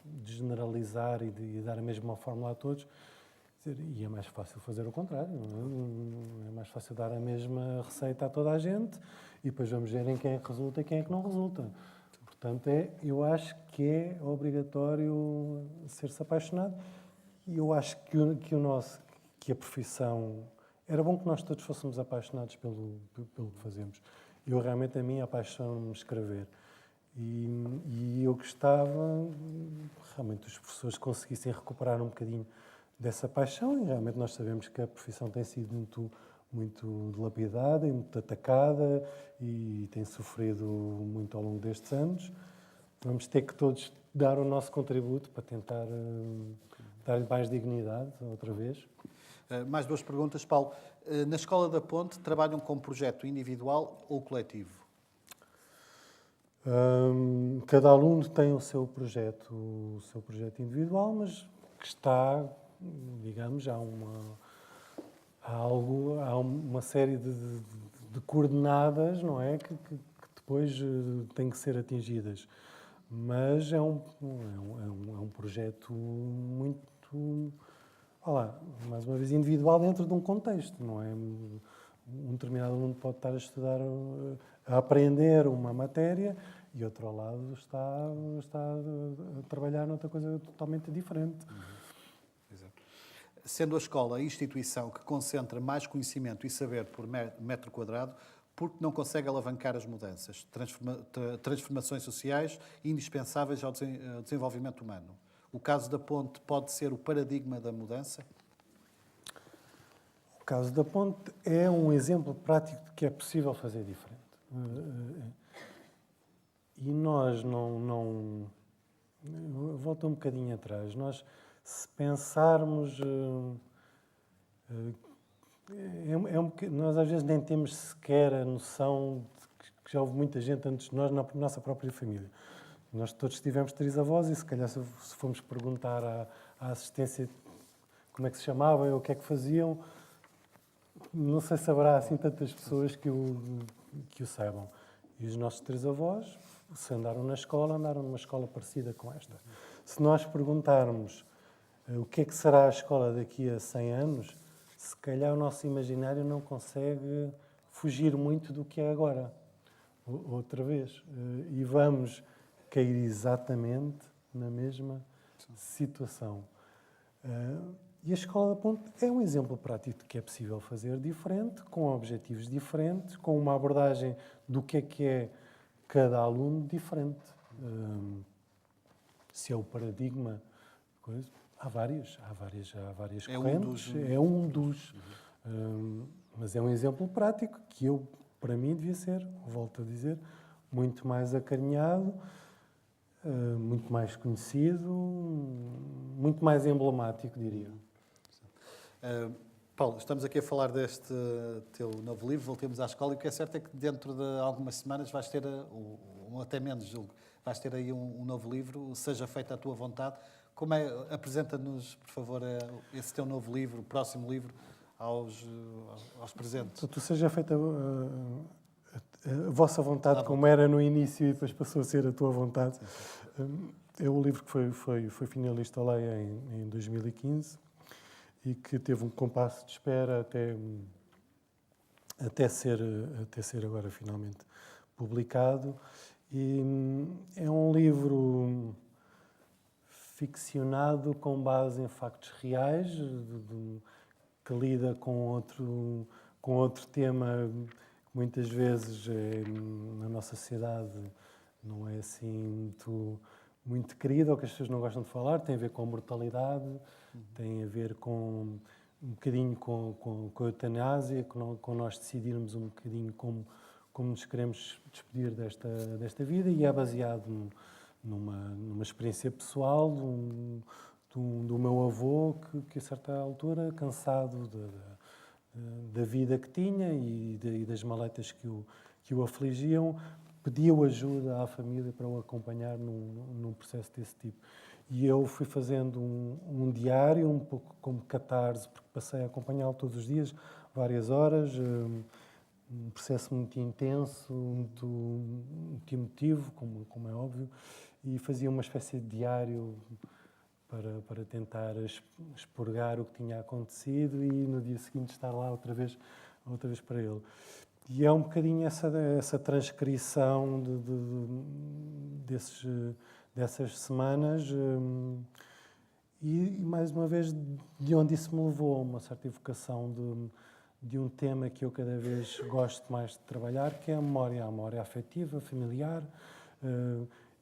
de generalizar e de dar a mesma fórmula a todos. E é mais fácil fazer o contrário. Não é? É mais fácil dar a mesma receita a toda a gente e depois vamos ver em quem é que resulta e quem é que não resulta. Portanto, eu acho que é obrigatório ser-se apaixonado e eu acho que a profissão... Era bom que nós todos fôssemos apaixonados pelo que fazemos. Eu realmente, a mim, apaixono-me escrever. E eu gostava realmente os professores conseguissem recuperar um bocadinho dessa paixão e realmente nós sabemos que a profissão tem sido muito dilapidada e muito atacada e tem sofrido muito ao longo destes anos. Vamos ter que todos dar o nosso contributo para tentar dar-lhe mais dignidade outra vez. Mais duas perguntas, Paulo. Na Escola da Ponte, trabalham com projeto individual ou coletivo? Cada aluno tem o seu projeto individual, mas que está, digamos, há uma série de coordenadas, não é, que depois têm que ser atingidas. Mas é um projeto muito, mais uma vez, individual dentro de um contexto, não é? Um determinado aluno pode estar a estudar, a aprender uma matéria e outro ao lado está a trabalhar noutra coisa totalmente diferente. Exato. Sendo a escola a instituição que concentra mais conhecimento e saber por metro quadrado, porque não consegue alavancar as mudanças, transformações sociais indispensáveis ao desenvolvimento humano. O caso da Ponte pode ser o paradigma da mudança? O caso da Ponte é um exemplo prático de que é possível fazer diferente. E nós não... Volto um bocadinho atrás. Nós, se pensarmos... nós às vezes nem temos sequer a noção de que já houve muita gente antes de nós na nossa própria família. Nós todos tivemos 3 avós e se calhar se formos perguntar à assistência como é que se chamavam ou o que é que faziam, não sei se haverá assim tantas pessoas que o saibam. E os nossos 3 avós, se andaram numa escola parecida com esta. Se nós perguntarmos o que é que será a escola daqui a 100 anos, se calhar o nosso imaginário não consegue fugir muito do que é agora. Outra vez. E vamos cair exatamente na mesma situação. E a Escola da Ponte é um exemplo prático de que é possível fazer diferente, com objetivos diferentes, com uma abordagem do que é cada aluno diferente. Se é o paradigma, há várias correntes. É um dos. Mas é um exemplo prático que para mim, devia ser, volto a dizer, muito mais acarinhado, muito mais conhecido, muito mais emblemático, diria. Paulo, estamos aqui a falar deste teu novo livro, Voltemos à Escola, e o que é certo é que dentro de algumas semanas vais ter, ou até menos, julgo, vais ter aí um novo livro, Seja Feita a Tua Vontade. Como é? Apresenta-nos, por favor, esse teu novo livro, o próximo livro, aos presentes. Tu Seja Feita a vossa vontade, como era no início e depois passou a ser a tua vontade. É um livro que foi finalista à Leia em 2015 e que teve um compasso de espera até ser agora finalmente publicado. E é um livro ficcionado com base em factos reais, que lida com outro tema que muitas vezes na nossa sociedade não é assim muito querido, ou que as pessoas não gostam de falar. Tem a ver com a mortalidade, tem a ver um bocadinho com a eutanásia, com nós decidirmos um bocadinho como nos queremos despedir desta vida, e é baseado numa experiência pessoal do meu avô, que a certa altura, cansado da vida que tinha e das maletas que o afligiam, pediu ajuda à família para o acompanhar num processo desse tipo. E eu fui fazendo um diário, um pouco como catarse, porque passei a acompanhá-lo todos os dias, várias horas, um processo muito intenso, muito emotivo, como é óbvio, e fazia uma espécie de diário para tentar expurgar o que tinha acontecido e no dia seguinte estar lá outra vez para ele. E é um bocadinho essa transcrição dessas semanas e, mais uma vez, de onde isso me levou a uma certa evocação de um tema que eu cada vez gosto mais de trabalhar, que é a memória afetiva, familiar,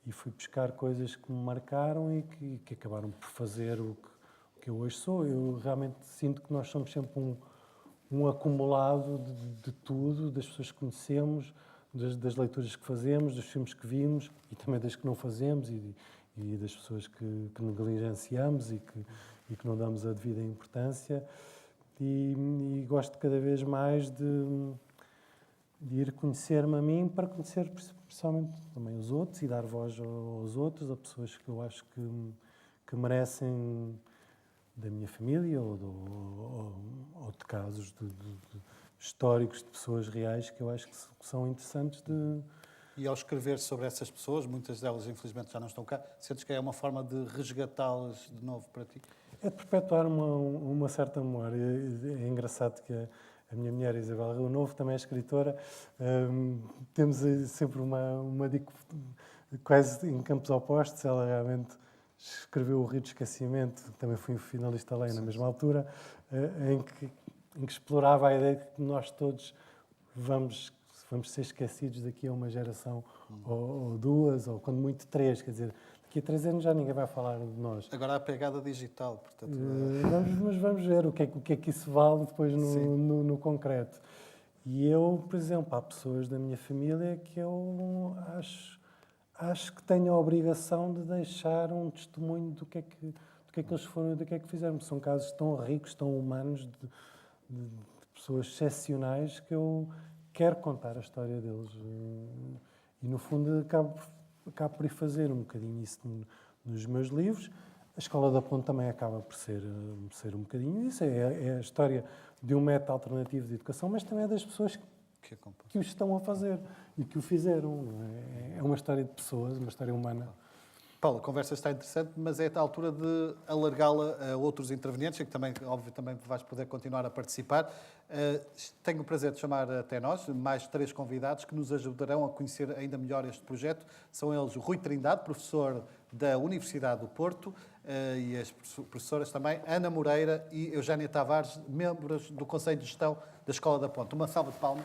e fui buscar coisas que me marcaram e que acabaram por fazer o que eu hoje sou. Eu realmente sinto que nós somos sempre um acumulado de tudo, das pessoas que conhecemos, das leituras que fazemos, dos filmes que vimos e também das que não fazemos e das pessoas que negligenciamos e que não damos a devida importância. E gosto cada vez mais de ir conhecer-me a mim para conhecer principalmente também os outros e dar voz aos outros, a pessoas que eu acho que merecem da minha família ou de casos históricos de pessoas reais que eu acho que são interessantes de... E ao escrever sobre essas pessoas, muitas delas infelizmente já não estão cá, sentes que é uma forma de resgatá-las de novo para ti? É de perpetuar uma certa memória. É engraçado que a minha mulher, Isabel Rio Novo, também é escritora. Temos sempre uma dica quase em campos opostos. Ela realmente escreveu O Rio do Esquecimento, também fui finalista lá na mesma altura, em que explorava a ideia de que nós todos vamos ser esquecidos daqui a uma geração ou duas, ou quando muito 3, quer dizer, daqui a 3 anos já ninguém vai falar de nós. Agora há a pegada digital, portanto... Mas vamos ver o que é que isso vale depois no concreto. E eu, por exemplo, há pessoas da minha família que eu acho que tenho a obrigação de deixar um testemunho do que é que eles foram e do que é que fizeram. São casos tão ricos, tão humanos, de pessoas excepcionais que eu quero contar a história deles. E, no fundo, acabo por ir fazer um bocadinho isso nos meus livros. A Escola da Ponte também acaba por ser um bocadinho isso. É a história de um método alternativo de educação, mas também é das pessoas que o estão a fazer e que o fizeram. Não é? É uma história de pessoas, uma história humana. Paulo, a conversa está interessante, mas é a altura de alargá-la a outros intervenientes, e que também, óbvio, também vais poder continuar a participar. Tenho o prazer de chamar até nós mais 3 convidados que nos ajudarão a conhecer ainda melhor este projeto. São eles o Rui Trindade, professor da Universidade do Porto, e as professoras também, Ana Moreira e Eugénia Tavares, membros do Conselho de Gestão da Escola da Ponte. Uma salva de palmas.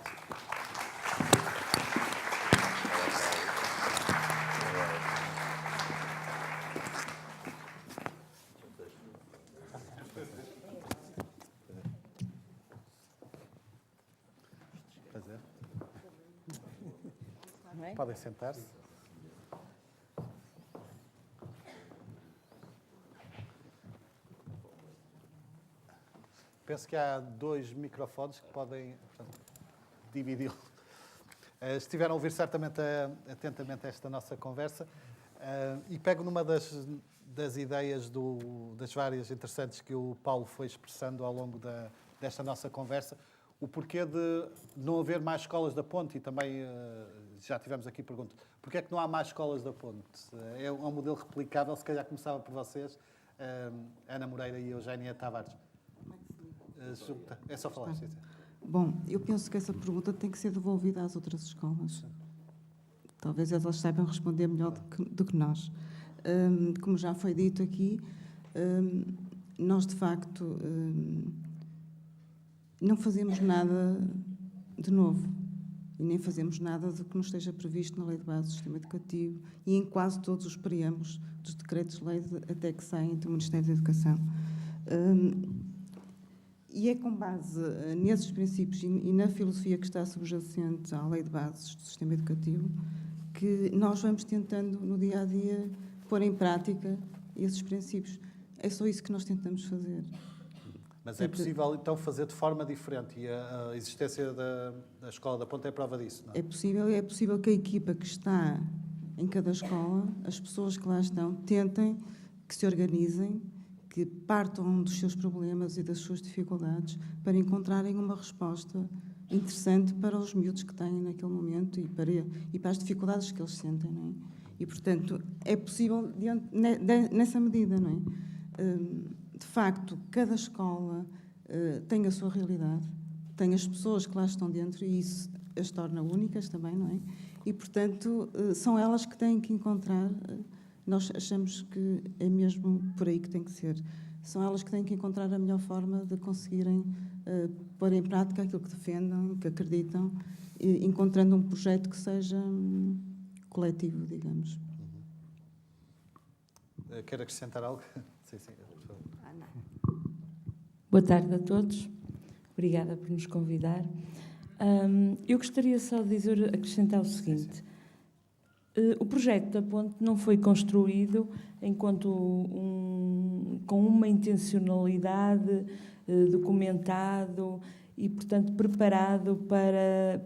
Podem sentar-se. Penso que há 2 microfones que podem, portanto, dividi-lo. Estiveram a ouvir certamente atentamente esta nossa conversa e pego numa das ideias das várias interessantes que o Paulo foi expressando ao longo desta nossa conversa, o porquê de não haver mais escolas da Ponte, e também já tivemos aqui perguntas. Porquê é que não há mais escolas da Ponte? É um modelo replicável, se calhar começava por vocês, Ana Moreira e Eugénia Tavares. É só falar. Sim. Bom, eu penso que essa pergunta tem que ser devolvida às outras escolas. Talvez elas saibam responder melhor do que nós. Como já foi dito aqui, nós, de facto, não fazemos nada de novo e nem fazemos nada do que não esteja previsto na Lei de Base do Sistema Educativo e em quase todos os preâmbulos dos decretos-lei até que saem do Ministério da Educação. E é com base nesses princípios e na filosofia que está subjacente à Lei de Bases do Sistema Educativo que nós vamos tentando, no dia-a-dia, pôr em prática esses princípios. É só isso que nós tentamos fazer. Mas é possível, então, fazer de forma diferente e a existência da Escola da Ponte é prova disso, não é? É possível que a equipa que está em cada escola, as pessoas que lá estão, tentem que se organizem, que partam dos seus problemas e das suas dificuldades para encontrarem uma resposta interessante para os miúdos que têm naquele momento e para as dificuldades que eles sentem, não é? E, portanto, é possível nessa medida, não é? De facto, cada escola tem a sua realidade, tem as pessoas que lá estão dentro e isso as torna únicas também, não é? E, portanto, são elas que têm que encontrar, nós achamos que é mesmo por aí que tem que ser, são elas que têm que encontrar a melhor forma de conseguirem pôr em prática aquilo que defendam, que acreditam, encontrando um projeto que seja coletivo, digamos. Quer acrescentar algo? Sim, sim. Boa tarde a todos. Obrigada por nos convidar. Eu gostaria só de acrescentar o seguinte. O projeto da ponte não foi construído com uma intencionalidade, documentado e, portanto, preparado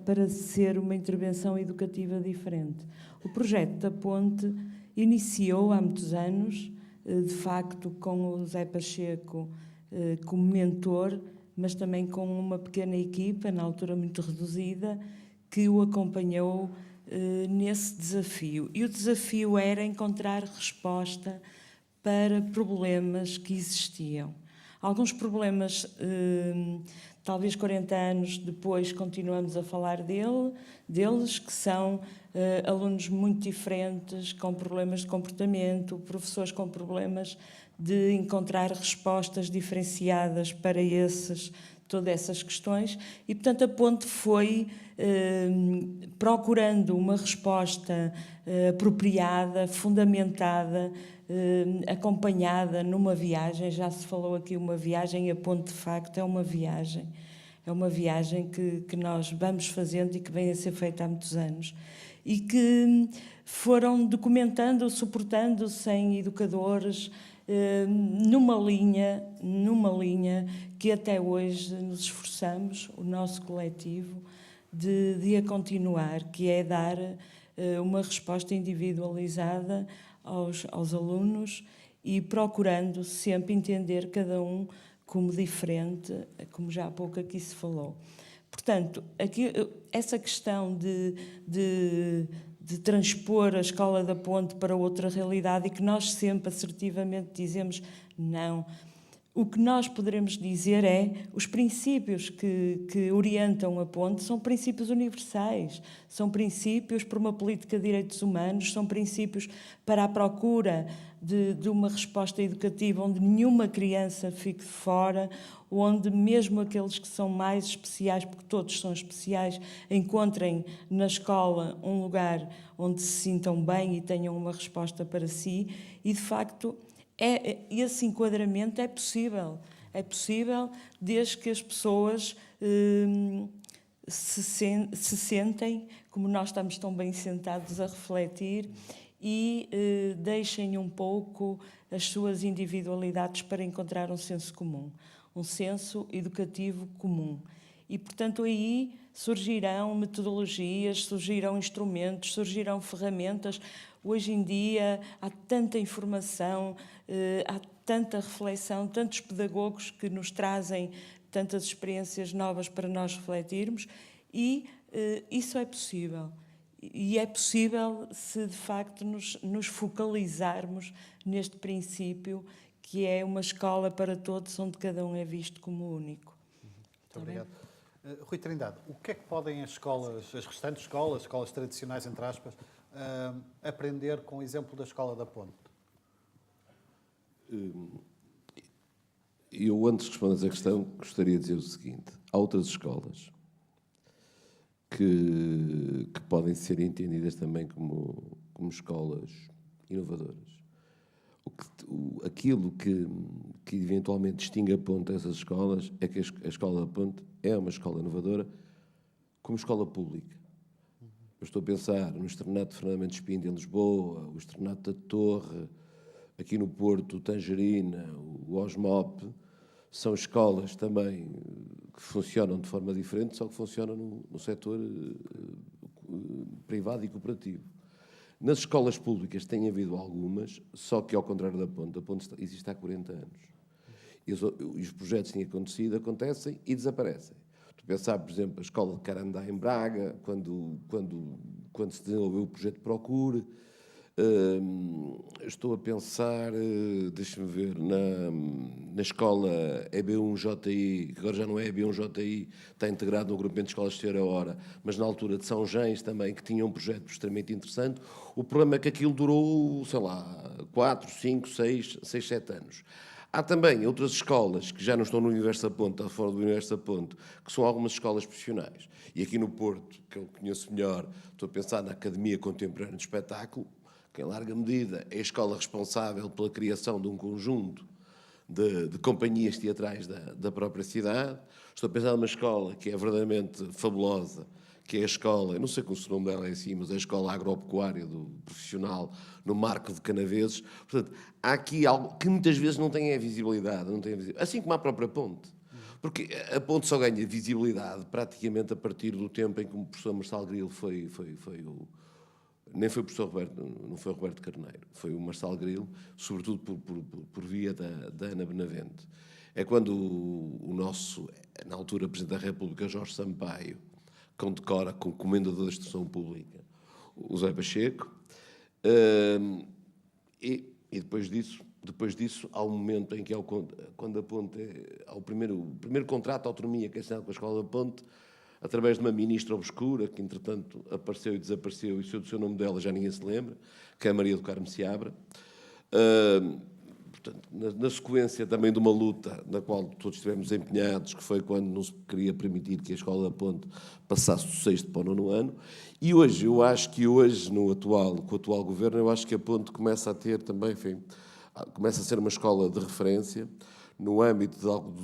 para ser uma intervenção educativa diferente. O projeto da ponte iniciou há muitos anos, de facto, com o Zé Pacheco como mentor, mas também com uma pequena equipa, na altura muito reduzida, que o acompanhou nesse desafio. E o desafio era encontrar resposta para problemas que existiam. Alguns problemas, talvez 40 anos depois, continuamos a falar deles, que são alunos muito diferentes, com problemas de comportamento, professores com problemas de encontrar respostas diferenciadas para todas essas questões. E, portanto, a ponte foi procurando uma resposta apropriada, fundamentada, acompanhada numa viagem. Já se falou aqui uma viagem, a ponte, de facto, é uma viagem. É uma viagem que nós vamos fazendo e que vem a ser feita há muitos anos. E que foram documentando, suportando-se em educadores, numa linha que até hoje nos esforçamos, o nosso coletivo, de a continuar, que é dar uma resposta individualizada aos alunos e procurando sempre entender cada um como diferente, como já há pouco aqui se falou. Portanto, essa questão de transpor a Escola da Ponte para outra realidade e que nós sempre assertivamente dizemos não. O que nós poderemos dizer é os princípios que orientam a ponte são princípios universais, são princípios para uma política de direitos humanos, são princípios para a procura de uma resposta educativa onde nenhuma criança fique fora, onde mesmo aqueles que são mais especiais, porque todos são especiais, encontrem na escola um lugar onde se sintam bem e tenham uma resposta para si. E, de facto, esse enquadramento é possível. É possível desde que as pessoas se sentem, como nós estamos tão bem sentados a refletir, e deixem um pouco as suas individualidades para encontrar um senso comum, um senso educativo comum. E, portanto, aí surgirão metodologias, surgirão instrumentos, surgirão ferramentas. Hoje em dia há tanta informação, há tanta reflexão, tantos pedagogos que nos trazem tantas experiências novas para nós refletirmos e isso é possível. E é possível se, de facto, nos focalizarmos neste princípio que é uma escola para todos, onde cada um é visto como único. Muito obrigado. Rui Trindade, o que é que podem as restantes escolas tradicionais, entre aspas, aprender com o exemplo da Escola da Ponte? Eu, antes de responder essa questão, gostaria de dizer o seguinte. Há outras escolas que podem ser entendidas também como escolas inovadoras. Aquilo que eventualmente distingue a Ponte dessas escolas é que a Escola da Ponte é uma escola inovadora como escola pública. Eu estou a pensar no Externato de Fernando Mendes Pinto em Lisboa, o Externato da Torre, aqui no Porto, o Tangerina, o Osmop, são escolas também que funcionam de forma diferente, só que funcionam no setor privado e cooperativo. Nas escolas públicas tem havido algumas, só que ao contrário da Ponte, a Ponte existe há 40 anos. E os projetos que têm acontecido acontecem e desaparecem. Tu pensar, por exemplo, a escola de Carandá em Braga, quando se desenvolveu o projeto Procure, Estou a pensar, deixa-me ver, na escola EB1JI, que agora já não é EB1JI, está integrado no agrupamento de escolas de Senhora Hora, mas na altura de São Gens também, que tinha um projeto extremamente interessante. O problema é que aquilo durou, sei lá, 4, 5, 6, 7 anos. Há também outras escolas que já não estão no Universo da Ponte, está fora do Universo da Ponte, que são algumas escolas profissionais. E aqui no Porto, que eu conheço melhor, estou a pensar na Academia Contemporânea de Espetáculo, que em larga medida é a escola responsável pela criação de um conjunto de companhias teatrais da própria cidade. Estou a pensar numa escola que é verdadeiramente fabulosa, que é a escola, eu não sei como se o nome dela é assim, mas é a escola agropecuária do profissional no Marco de Canaveses. Portanto, há aqui algo que muitas vezes não tem a visibilidade, assim como a própria ponte. Porque a ponte só ganha visibilidade praticamente a partir do tempo em que o professor Marçal Grilo foi o... Nem foi o professor Roberto, não foi o Roberto Carneiro, foi o Marçal Grilo, sobretudo por via da Ana Benavente. É quando o nosso, na altura, Presidente da República, Jorge Sampaio, condecora com o Comendador da Instrução Pública, o Zé Pacheco, e depois disso, há um momento em que, quando a ponte, há o primeiro contrato de autonomia que é assinado com a Escola da Ponte, através de uma ministra obscura, que entretanto apareceu e desapareceu, e o seu nome dela já ninguém se lembra, que é a Maria do Carmo Seabra. Portanto, na sequência também de uma luta na qual todos estivemos empenhados, que foi quando não se queria permitir que a Escola da Ponte passasse do 6º para o 9º ano, e hoje, eu acho que hoje, com o atual governo, eu acho que a Ponte começa a ter também, enfim, começa a ser uma escola de referência no âmbito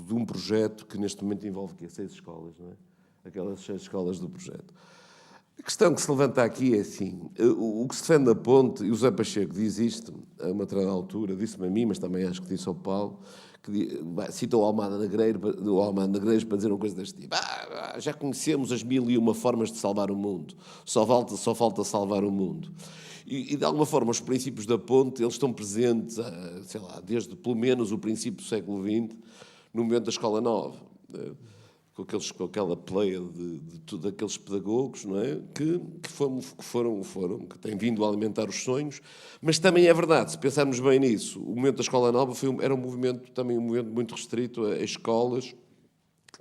de um projeto que neste momento envolve 6 escolas, não é? Aquelas 6 escolas do projeto. A questão que se levanta aqui é assim, o que se defende da ponte, e o Zé Pacheco diz isto, a uma determinada altura, disse-me a mim, mas também acho que disse ao Paulo, que citou o Almada Negreiros para dizer uma coisa deste tipo. Já conhecemos as 1001 formas de salvar o mundo, só falta salvar o mundo. E, de alguma forma, os princípios da ponte, eles estão presentes, sei lá, desde pelo menos o princípio do século XX, no momento da Escola Nova, com aquela pleia de aqueles pedagogos, não é? que que têm vindo a alimentar os sonhos, mas também é verdade, se pensarmos bem nisso, o movimento da Escola Nova era um movimento muito restrito a escolas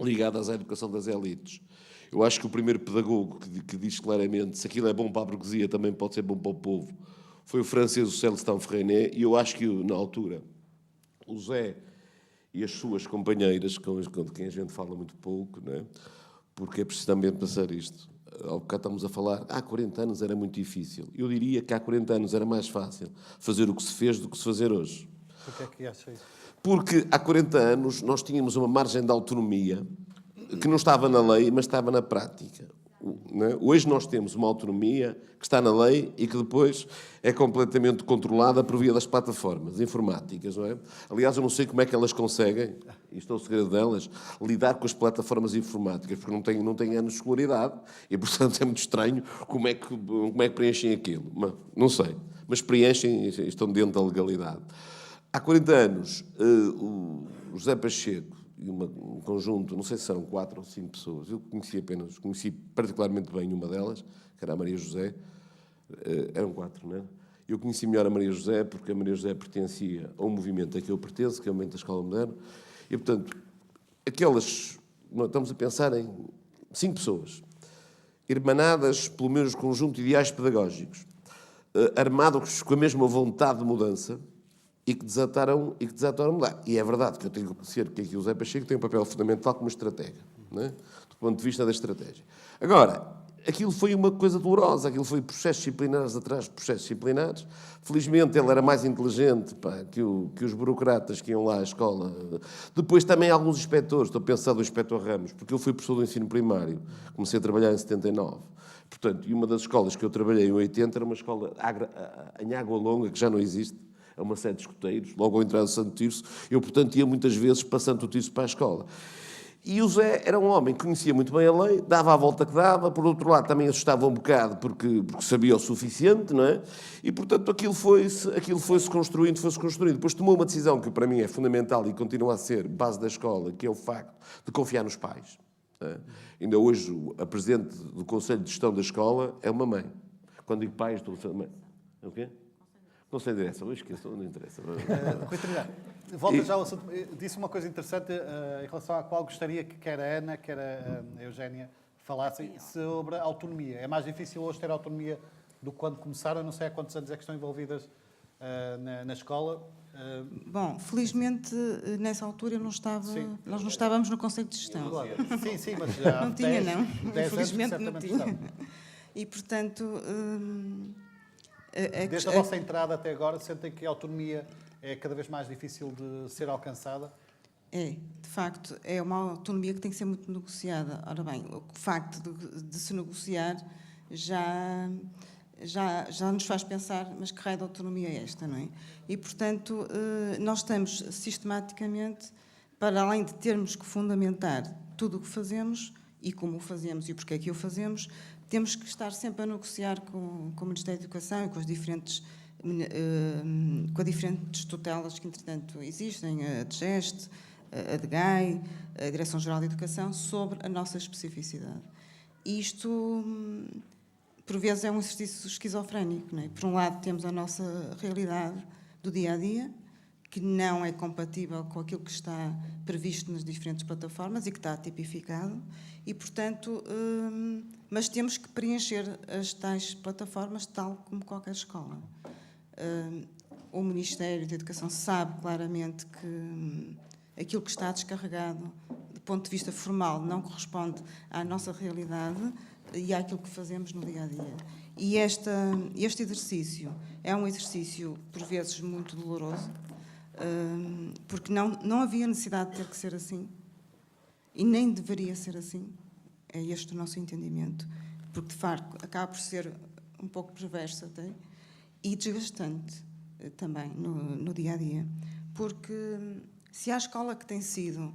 ligadas à educação das elites. Eu acho que o primeiro pedagogo que diz claramente se aquilo é bom para a burguesia, também pode ser bom para o povo, foi o francês, o Célestin Freinet, e eu acho que, na altura, o Zé e as suas companheiras, de quem a gente fala muito pouco, não é? Porque é preciso também pensar isto. Ao bocado estamos a falar, há 40 anos era muito difícil. Eu diria que há 40 anos era mais fácil fazer o que se fez do que se fazer hoje. Por que é que acha isso? Porque há 40 anos nós tínhamos uma margem de autonomia que não estava na lei, mas estava na prática. Não é? Hoje nós temos uma autonomia que está na lei e que depois é completamente controlada por via das plataformas informáticas. Não é? Aliás, eu não sei como é que elas conseguem, isto é o segredo delas, lidar com as plataformas informáticas, porque não têm anos de escolaridade e, portanto, é muito estranho como é que preenchem aquilo. Não sei, mas preenchem e estão dentro da legalidade. Há 40 anos, o José Pacheco e um conjunto, não sei se eram 4 ou 5 pessoas, eu conheci particularmente bem uma delas, que era a Maria José, eram 4, não é? Eu conheci melhor a Maria José, porque a Maria José pertencia a um movimento a que eu pertenço, que é o movimento da Escola Moderna, e, portanto, estamos a pensar em 5 pessoas, hermanadas pelo mesmo conjunto de ideais pedagógicos, armados com a mesma vontade de mudança, e que desataram a mudar. E é verdade que eu tenho que reconhecer que aqui o Zé Pacheco tem um papel fundamental como estratega, não é? Do ponto de vista da estratégia. Agora, aquilo foi uma coisa dolorosa, aquilo foi processos disciplinares atrás de processos disciplinares. Felizmente ele era mais inteligente que os burocratas que iam lá à escola. Depois também alguns inspectores, estou a pensar do inspetor Ramos, porque eu fui professor do ensino primário, comecei a trabalhar em 79. Portanto, e uma das escolas que eu trabalhei em 80 era uma escola em Água Longa, que já não existe, é uma sede de escoteiros, logo ao entrar no Santo Tirso, eu, portanto, ia muitas vezes passando o Tirso para a escola. E o Zé era um homem que conhecia muito bem a lei, dava a volta que dava, por outro lado também assustava um bocado porque sabia o suficiente, não é? E, portanto, aquilo foi-se construindo. Depois tomou uma decisão que para mim é fundamental e continua a ser base da escola, que é o facto de confiar nos pais. É? Ainda hoje, a presidente do Conselho de Gestão da Escola é uma mãe. Quando digo pais, estou a dizer mãe. É o quê? Conselho de Direção, eu esqueço, não interessa. Rui Trilhão, volta já ao assunto. Disse uma coisa interessante em relação à qual gostaria que quer a Ana, quer a Eugénia falassem sobre a autonomia. É mais difícil hoje ter autonomia do que quando começaram. Não sei há quantos anos é que estão envolvidas na escola. Bom, felizmente nessa altura eu não estava, nós não estávamos no Conselho de Gestão. Claro. Sim, mas já há Não tinha, 10, não. 10 anos que Infelizmente não certamente tinha. estão. E, portanto, Desde a vossa entrada até agora, sentem que a autonomia é cada vez mais difícil de ser alcançada? é, de facto, é uma autonomia que tem que ser muito negociada. Ora bem, o facto de se negociar já nos faz pensar, mas que raio de autonomia é esta, não é? E, portanto, nós estamos sistematicamente, para além de termos que fundamentar tudo o que fazemos e como o fazemos e porque é que o fazemos, temos que estar sempre a negociar com o Ministério da Educação e com as diferentes tutelas que, entretanto, existem, a DGEST, a DGAI, a Direção-Geral de Educação, sobre a nossa especificidade. Isto, por vezes, é um exercício esquizofrénico, não é? Por um lado, temos a nossa realidade do dia-a-dia, que não é compatível com aquilo que está previsto nas diferentes plataformas e que está tipificado, e, portanto, mas temos que preencher as tais plataformas tal como qualquer escola. O Ministério da Educação sabe claramente que aquilo que está descarregado, do ponto de vista formal, não corresponde à nossa realidade e àquilo que fazemos no dia-a-dia. E este exercício é um exercício, por vezes, muito doloroso, porque não havia necessidade de ter que ser assim e nem deveria ser assim. É este o nosso entendimento, porque de facto acaba por ser um pouco perverso até e desgastante também no dia-a-dia, porque se há escola que tem sido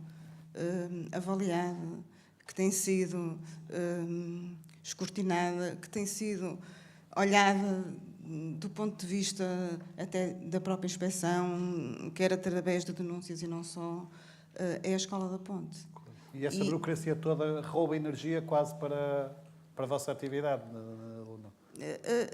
avaliada, que tem sido escrutinada, que tem sido olhada do ponto de vista até da própria inspeção, quer através de denúncias e não só, é a Escola da Ponte. E essa burocracia toda rouba energia quase para a vossa atividade?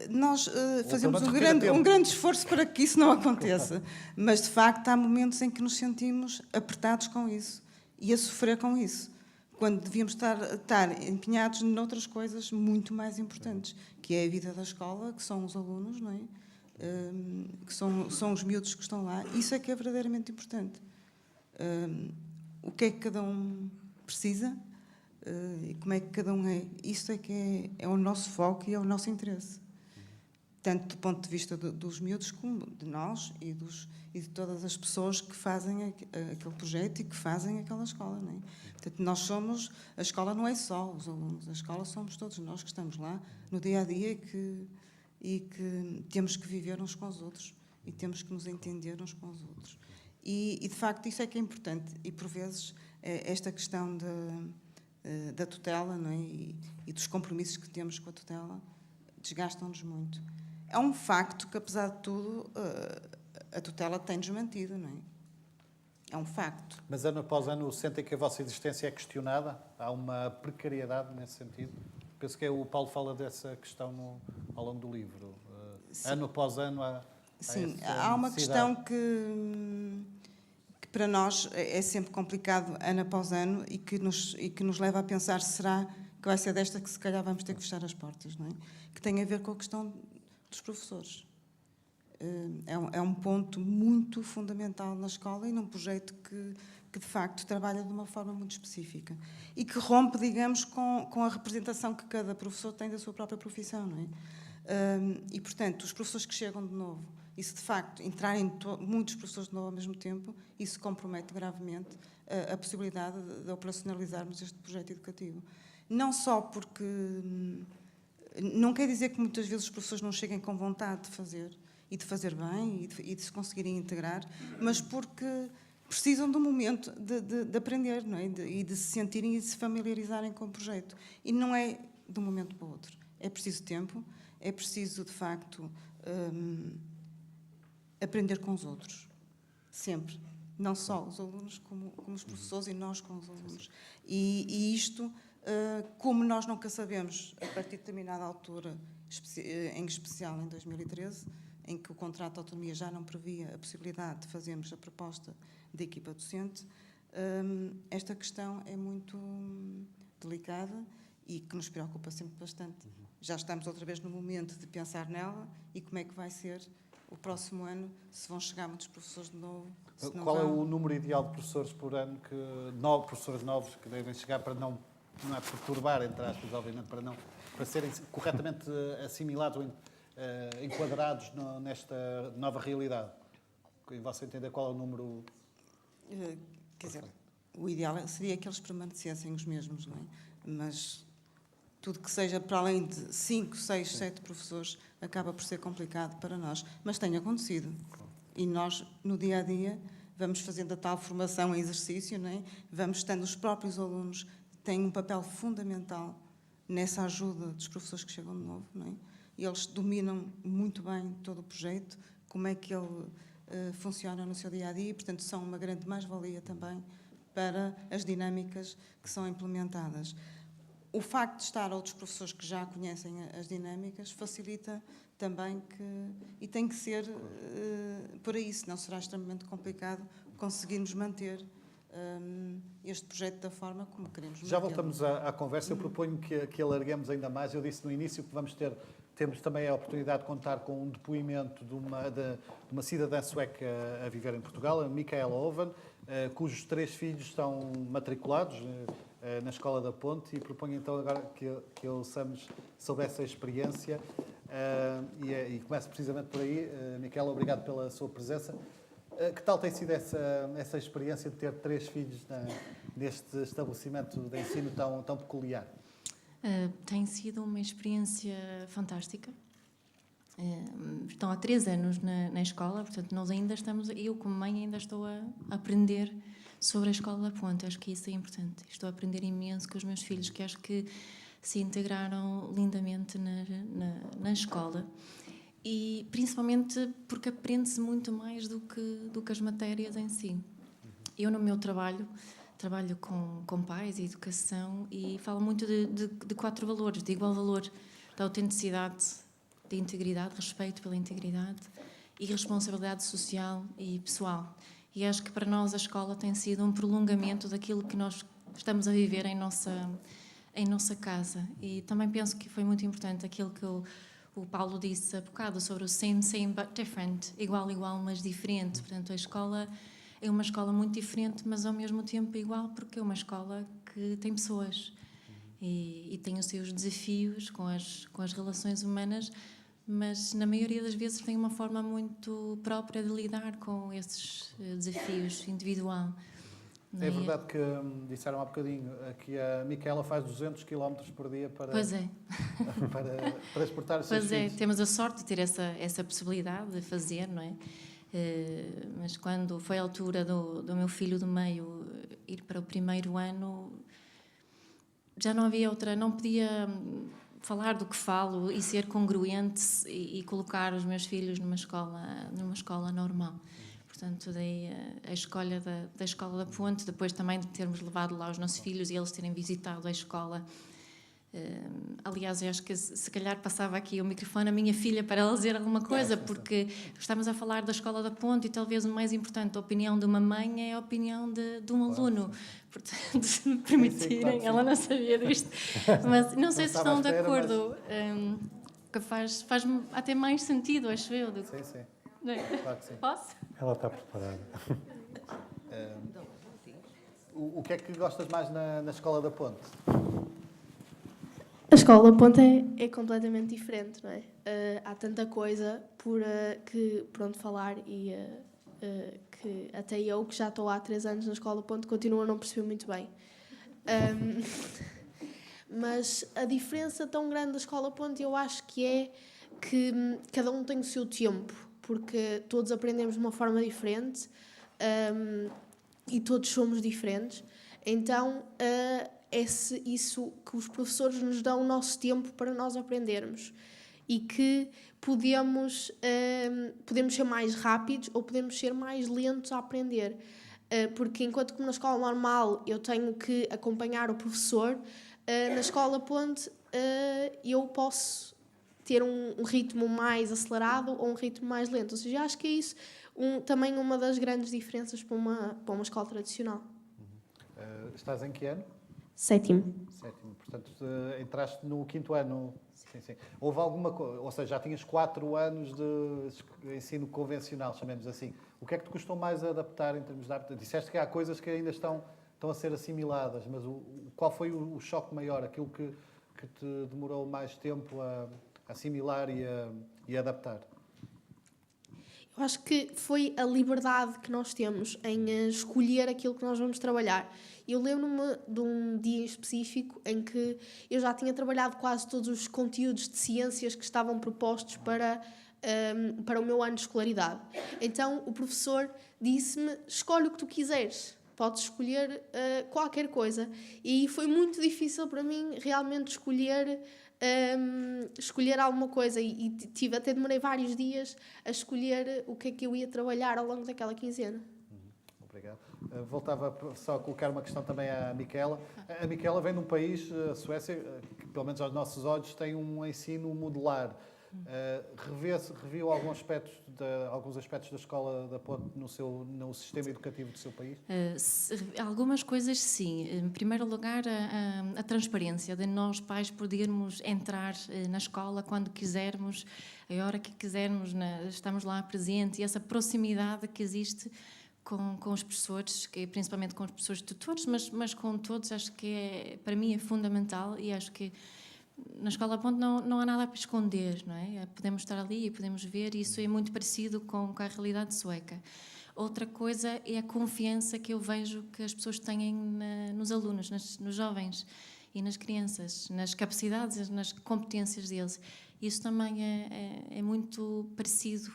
Nós fazemos um grande esforço para que isso não aconteça, mas de facto há momentos em que nos sentimos apertados com isso e a sofrer com isso, quando devíamos estar empenhados noutras coisas muito mais importantes, que é a vida da escola, que são os alunos, não é? Que são os miúdos que estão lá. Isso é que é verdadeiramente importante. O que é que cada um precisa e como é que cada um é. Isso é que é o nosso foco e é o nosso interesse. Tanto do ponto de vista dos miúdos como de nós e de todas as pessoas que fazem aquele projeto e que fazem aquela escola, não é? Portanto, a escola não é só os alunos, a escola somos todos nós que estamos lá no dia-a-dia e que temos que viver uns com os outros e temos que nos entender uns com os outros. E de facto, isso é que é importante. E, por vezes, esta questão da tutela, não é? E dos compromissos que temos com a tutela desgastam-nos muito. É um facto que, apesar de tudo, a tutela tem-nos mantido, não é? É um facto. Mas ano após ano sentem que a vossa existência é questionada? Há uma precariedade nesse sentido? Penso que o Paulo fala dessa questão ao longo do livro. Ano após ano Sim, há uma questão que para nós é sempre complicado ano após ano e que nos leva a pensar, será que vai ser desta que se calhar vamos ter que fechar as portas, não é? Que tem a ver com a questão dos professores. É um ponto muito fundamental na escola e num projeto que de facto trabalha de uma forma muito específica e que rompe, digamos, com a representação que cada professor tem da sua própria profissão, não é? E, portanto, os professores que chegam de novo, e se de facto entrarem muitos professores de novo ao mesmo tempo, isso compromete gravemente a possibilidade de operacionalizarmos este projeto educativo. Não só porque não quer dizer que muitas vezes os professores não cheguem com vontade de fazer e de fazer bem e de se conseguirem integrar, mas porque precisam de um momento de aprender, não é? E de se sentirem e de se familiarizarem com o projeto. E não é de um momento para o outro. É preciso tempo, é preciso, de facto, aprender com os outros. Sempre. Não só os alunos, como os professores e nós com os alunos. E isto, como nós nunca sabemos, a partir de determinada altura, em especial em 2013, em que o contrato de autonomia já não previa a possibilidade de fazermos a proposta de equipa docente, esta questão é muito delicada e que nos preocupa sempre bastante. Já estamos outra vez no momento de pensar nela e como é que vai ser o próximo ano, se vão chegar muitos professores de novo. Qual é o número ideal de professores por ano, professores novos que devem chegar para não é perturbar, entre aspas, obviamente, para serem corretamente assimilados ou enquadrados nesta nova realidade? Em vosso entender, qual é o número? Quer dizer, o ideal seria que eles permanecessem os mesmos, não é? Mas tudo que seja para além de 5, 6, 7 professores acaba por ser complicado para nós. Mas tem acontecido. E nós, no dia-a-dia, vamos fazendo a tal formação em exercício, não é? Vamos estando os próprios alunos, têm um papel fundamental nessa ajuda dos professores que chegam de novo, não é? E eles dominam muito bem todo o projeto, como é que ele funciona no seu dia-a-dia, e, portanto, são uma grande mais-valia também para as dinâmicas que são implementadas. O facto de estar outros professores que já conhecem as dinâmicas facilita também e tem que ser por aí, senão será extremamente complicado conseguirmos manter este projeto da forma como queremos Já mantê-lo. voltamos à conversa. Eu proponho que alarguemos ainda mais. Eu disse no início que temos também a oportunidade de contar com um depoimento de uma cidadã sueca a viver em Portugal, a Micaela Oven, cujos 3 filhos estão matriculados na Escola da Ponte, e proponho então agora que ouçamos sobre essa experiência e começo precisamente por aí. Micaela, obrigado pela sua presença. Que tal tem sido essa experiência de ter 3 filhos neste estabelecimento de ensino tão peculiar? Tem sido uma experiência fantástica. Estão há 3 anos na escola, portanto, eu como mãe ainda estou a aprender sobre a Escola da Ponte. Acho que isso é importante. Estou a aprender imenso com os meus filhos, que acho que se integraram lindamente na escola. E principalmente porque aprende-se muito mais do que as matérias em si. Eu, no meu trabalho com pais e educação, e falo muito de 4 valores, de igual valor: da autenticidade, da integridade, respeito pela integridade e responsabilidade social e pessoal. E acho que para nós a escola tem sido um prolongamento daquilo que nós estamos a viver em nossa casa. E também penso que foi muito importante aquilo que o Paulo disse há bocado sobre o same but different, igual, mas diferente. Portanto, a escola é uma escola muito diferente, mas ao mesmo tempo igual, porque é uma escola que tem pessoas e tem os seus desafios com as relações humanas, mas na maioria das vezes tem uma forma muito própria de lidar com esses desafios individual. É verdade que disseram há bocadinho que a Micaela faz 200 km por dia para exportar os seus filhos. Temos a sorte de ter essa possibilidade de fazer, não é? Mas quando foi a altura do meu filho do meio ir para o 1º ano, já não havia outra, não podia falar do que falo e ser congruente e colocar os meus filhos numa escola normal. Portanto, daí a escolha da Escola da Ponte, depois também de termos levado lá os nossos filhos e eles terem visitado a escola. Aliás, eu acho que se calhar passava aqui o microfone à minha filha para ela dizer alguma coisa, porque estamos a falar da Escola da Ponte e talvez o mais importante, a opinião de uma mãe é a opinião de um aluno. Portanto, se me permitirem, ela não sabia disto, mas não sei se estão de acordo, que faz até mais sentido, acho eu. Sim. Não é? Claro que sim. Posso? Ela está preparada. O que é que gostas mais na Escola da Ponte? A Escola da Ponte é completamente diferente, não é? Há tanta coisa por onde falar e que até eu, que já estou há 3 anos na Escola da Ponte, continuo a não perceber muito bem. Mas a diferença tão grande da Escola da Ponte eu acho que é que cada um tem o seu tempo, porque todos aprendemos de uma forma diferente e todos somos diferentes. Então, isso que os professores nos dão o nosso tempo para nós aprendermos e que podemos ser mais rápidos ou podemos ser mais lentos a aprender. Porque enquanto que na escola normal eu tenho que acompanhar o professor, na Escola Ponte eu posso ter um ritmo mais acelerado ou um ritmo mais lento. Ou seja, acho que é isso também uma das grandes diferenças para uma escola tradicional. Estás em que ano? 7º. Sétimo. Portanto, entraste no 5º ano. Sim, sim. Houve alguma coisa, ou seja, já tinhas 4 anos de ensino convencional, chamemos assim. O que é que te custou mais a adaptar em termos de hábito? Disseste que há coisas que ainda estão a ser assimiladas, mas qual foi o choque maior, aquilo que te demorou mais tempo a assimilar e a adaptar? Eu acho que foi a liberdade que nós temos em escolher aquilo que nós vamos trabalhar. Eu lembro-me de um dia em específico em que eu já tinha trabalhado quase todos os conteúdos de ciências que estavam propostos para o meu ano de escolaridade. Então o professor disse-me: escolhe o que tu quiseres, podes escolher qualquer coisa. E foi muito difícil para mim realmente escolher alguma coisa e até demorei vários dias a escolher o que é que eu ia trabalhar ao longo daquela quinzena. Obrigado. Voltava só a colocar uma questão também à Micaela. A Micaela vem de um país, a Suécia, que pelo menos aos nossos olhos tem um ensino modular. Reviu alguns aspectos da Escola da Ponte no sistema educativo do seu país? Algumas coisas sim. Em primeiro lugar, a transparência de nós pais podermos entrar na escola quando quisermos, a hora que quisermos, estamos lá presentes, e essa proximidade que existe com os professores, principalmente com os professores tutores, mas com todos, acho que para mim é fundamental, e acho que na Escola Ponte não há nada para esconder, não é? Podemos estar ali e podemos ver, e isso é muito parecido com a realidade sueca. Outra coisa é a confiança que eu vejo que as pessoas têm nos alunos, nos jovens e nas crianças, nas capacidades, nas competências deles. Isso também é muito parecido,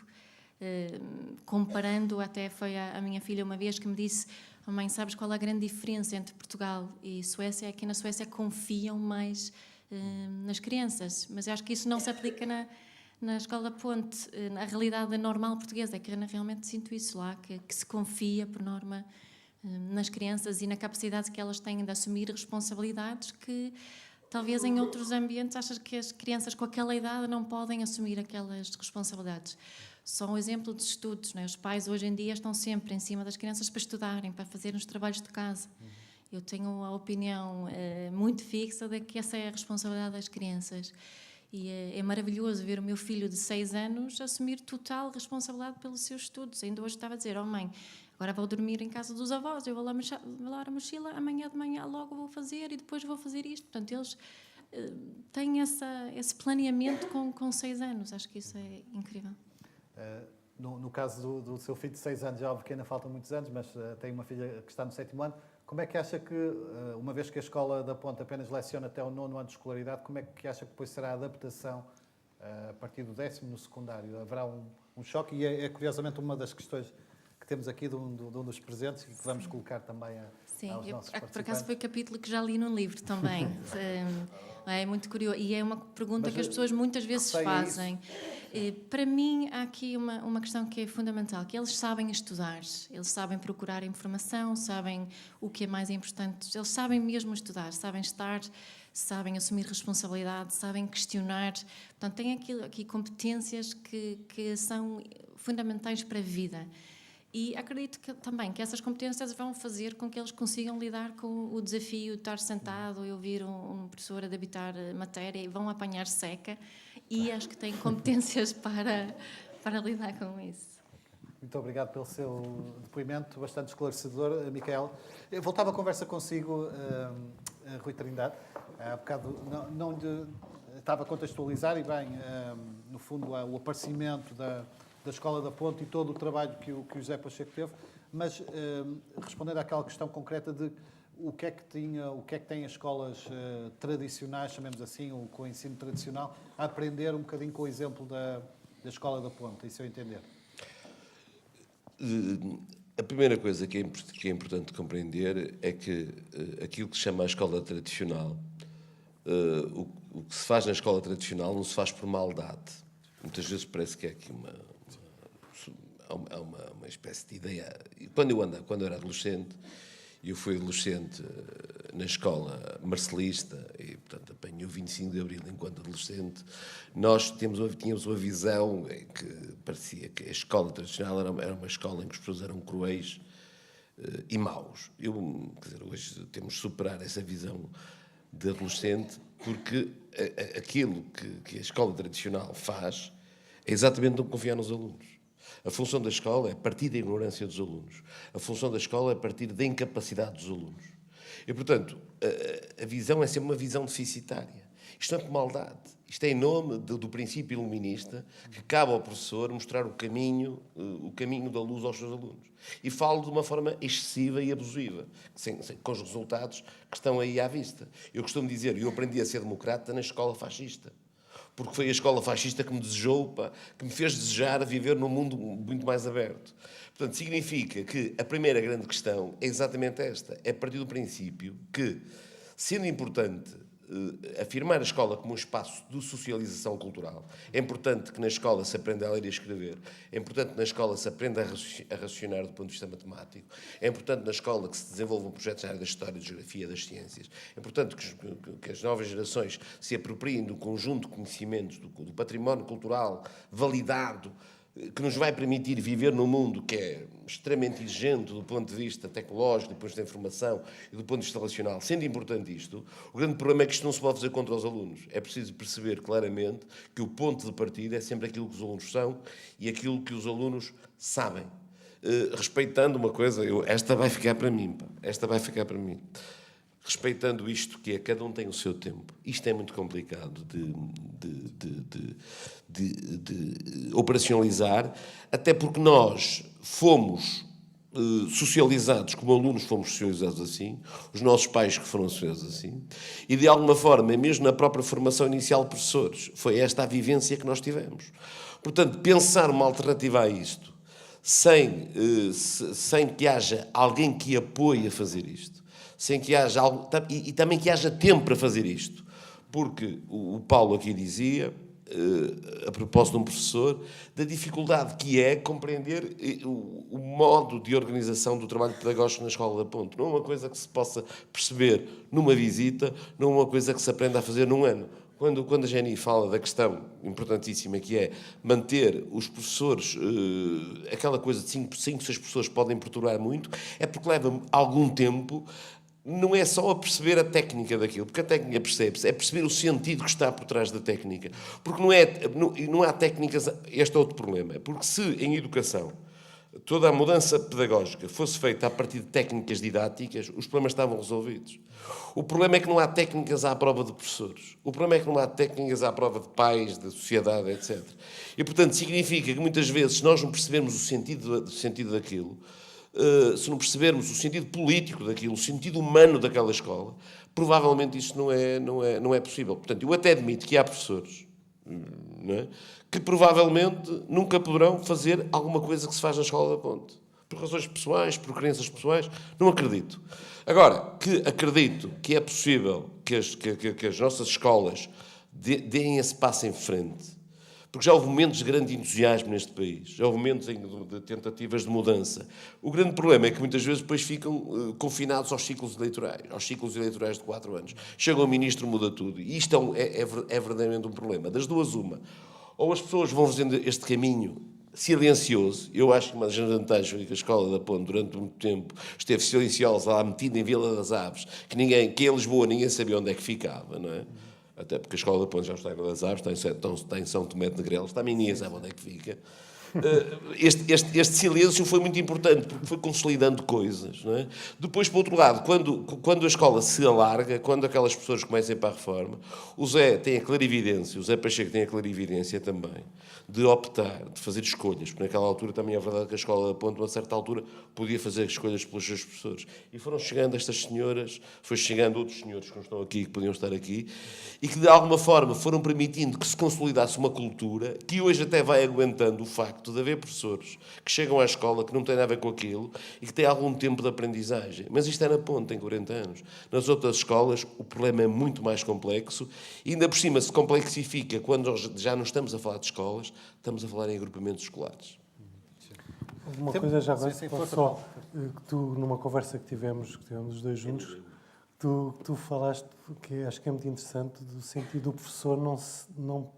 comparando, até foi a minha filha uma vez que me disse: oh, mãe, sabes qual é a grande diferença entre Portugal e Suécia? É que na Suécia confiam mais nas crianças, mas eu acho que isso não se aplica na Escola Ponte. A realidade normal portuguesa é que eu realmente sinto isso lá, que se confia, por norma, nas crianças e na capacidade que elas têm de assumir responsabilidades que talvez em outros ambientes achas que as crianças com aquela idade não podem assumir aquelas responsabilidades. Só um exemplo de estudos, não é? Os pais hoje em dia estão sempre em cima das crianças para estudarem, para fazerem os trabalhos de casa. Eu tenho a opinião muito fixa de que essa é a responsabilidade das crianças. E é maravilhoso ver o meu filho de 6 anos assumir total responsabilidade pelos seus estudos. Ainda hoje estava a dizer: oh mãe, agora vou dormir em casa dos avós, eu vou lá a mochila, amanhã de manhã logo vou fazer e depois vou fazer isto. Portanto, eles têm esse planeamento com 6 anos. Acho que isso é incrível. No caso do seu filho de 6 anos, já óbvio que ainda faltam muitos anos, mas tem uma filha que está no 7º ano. Como é que acha que, uma vez que a Escola da Ponte apenas leciona até o 9º ano de escolaridade, como é que acha que depois será a adaptação a partir do 10º no secundário? Haverá um choque? E é curiosamente uma das questões que temos aqui de um dos presentes e que vamos colocar também aos nossos participantes. Por acaso foi capítulo que já li no livro também. É muito curioso. E é uma pergunta que as pessoas muitas vezes fazem. Para mim, há aqui uma questão que é fundamental, que eles sabem estudar, eles sabem procurar informação, sabem o que é mais importante, eles sabem mesmo estudar, sabem estar, sabem assumir responsabilidade, sabem questionar. Portanto, têm aqui competências que são fundamentais para a vida. E acredito também que essas competências vão fazer com que eles consigam lidar com o desafio de estar sentado e ouvir um professor a debitar matéria e vão apanhar seca, e acho que têm competências para lidar com isso. Muito obrigado pelo seu depoimento, bastante esclarecedor, Micaela. Eu voltava a conversa consigo, Rui Trindade. Há bocado estava a contextualizar e bem, no fundo, o aparecimento da Escola da Ponte e todo o trabalho que o José Pacheco teve, mas respondendo àquela questão concreta de o que é que têm as escolas tradicionais, chamemos assim, ou com o ensino tradicional, a aprender um bocadinho com o exemplo da Escola da Ponte, isso eu entender. A primeira coisa que é importante compreender é que aquilo que se chama a escola tradicional, o que se faz na escola tradicional não se faz por maldade. Muitas vezes parece que é aqui uma espécie de ideia. Quando eu era adolescente, Eu fui adolescente na escola marcelista e, portanto, apanhei o 25 de Abril enquanto adolescente. Nós tínhamos uma visão que parecia que a escola tradicional era uma escola em que os professores eram cruéis e maus. Hoje temos de superar essa visão de adolescente, porque aquilo que a escola tradicional faz é exatamente não confiar nos alunos. A função da escola é partir da ignorância dos alunos. A função da escola é partir da incapacidade dos alunos. E, portanto, a visão é sempre uma visão deficitária. Isto não é por maldade. Isto é em nome do princípio iluminista que cabe ao professor mostrar o caminho da luz aos seus alunos. E falo de uma forma excessiva e abusiva, com os resultados que estão aí à vista. Eu costumo dizer, eu aprendi a ser democrata na escola fascista. Porque foi a escola fascista que me desejou, que me fez desejar viver num mundo muito mais aberto. Portanto, significa que a primeira grande questão é exatamente esta. É partir do princípio que, sendo importante afirmar a escola como um espaço de socialização cultural, é importante que na escola se aprenda a ler e a escrever, é importante que na escola se aprenda a raciocinar do ponto de vista matemático, é importante na escola que se desenvolvam projetos na área da história, da geografia, das ciências, é importante que as novas gerações se apropriem do conjunto de conhecimentos, do património cultural validado, que nos vai permitir viver num mundo que é extremamente exigente do ponto de vista tecnológico, do ponto de vista da informação e do ponto de vista relacional. Sendo importante isto, o grande problema é que isto não se pode fazer contra os alunos. É preciso perceber claramente que o ponto de partida é sempre aquilo que os alunos são e aquilo que os alunos sabem. Respeitando uma coisa, esta vai ficar para mim, respeitando isto que é, cada um tem o seu tempo. Isto é muito complicado de operacionalizar, até porque nós fomos socializados, como alunos fomos socializados assim, os nossos pais que foram socializados assim, e de alguma forma, mesmo na própria formação inicial de professores, foi esta a vivência que nós tivemos. Portanto, pensar uma alternativa a isto, sem que haja alguém que apoie a fazer isto, sem que haja algo, e também que haja tempo para fazer isto. Porque o Paulo aqui dizia, a propósito de um professor, da dificuldade que é compreender o modo de organização do trabalho pedagógico na Escola da Ponte. Não é uma coisa que se possa perceber numa visita, não é uma coisa que se aprenda a fazer num ano. Quando a Jenny fala da questão importantíssima que é manter os professores, aquela coisa de 5, 6 professores podem perturbar muito, é porque leva algum tempo. Não é só a perceber a técnica daquilo, porque a técnica percebe-se, é perceber o sentido que está por trás da técnica. Porque não há técnicas. Este é outro problema. Porque se em educação toda a mudança pedagógica fosse feita a partir de técnicas didáticas, os problemas estavam resolvidos. O problema é que não há técnicas à prova de professores. O problema é que não há técnicas à prova de pais, da sociedade, etc. E, portanto, significa que muitas vezes, se nós não percebermos o sentido daquilo, se não percebermos o sentido político daquilo, o sentido humano daquela escola, provavelmente isso não é possível. Portanto, eu até admito que há professores, não é, que provavelmente nunca poderão fazer alguma coisa que se faz na Escola da Ponte. Por razões pessoais, por crenças pessoais, não acredito. Agora, que acredito que é possível que as nossas escolas deem esse passo em frente, porque já houve momentos de grande entusiasmo neste país, já houve momentos de tentativas de mudança. O grande problema é que muitas vezes depois ficam confinados aos ciclos eleitorais de 4 anos. Chega o ministro, muda tudo. E isto é verdadeiramente um problema. Das duas, uma. Ou as pessoas vão fazendo este caminho silencioso. Eu acho que uma das vantagens foi que a Escola da Ponte, durante muito tempo, esteve silenciosa lá metida em Vila das Aves, que em Lisboa ninguém sabia onde é que ficava, não é? Até porque a Escola da Ponte já está em Vila das Aves, está em São Tomé de Negrelos, também ninguém sabe onde é que fica. Este silêncio foi muito importante, porque foi consolidando coisas. Não é? Depois, por outro lado, quando a escola se alarga, quando aquelas pessoas começam a ir para a reforma, o Zé tem a clarividência, o Zé Pacheco tem a clarividência também, de optar, de fazer escolhas, porque naquela altura também é verdade que a Escola da Ponte, a uma certa altura, podia fazer escolhas pelos seus professores. E foram chegando estas senhoras, foi chegando outros senhores que não estão aqui, que podiam estar aqui, e que de alguma forma foram permitindo que se consolidasse uma cultura que hoje até vai aguentando o facto de haver professores que chegam à escola que não têm nada a ver com aquilo e que têm algum tempo de aprendizagem. Mas isto é na Ponte, tem 40 anos. Nas outras escolas o problema é muito mais complexo e ainda por cima se complexifica quando já não estamos a falar de escolas, estamos a falar em agrupamentos escolares. Uma coisa já agora, sim, posso força, só, Paulo. que tu, numa conversa que tivemos os dois juntos, tu falaste, que acho que é muito interessante, do sentido do professor não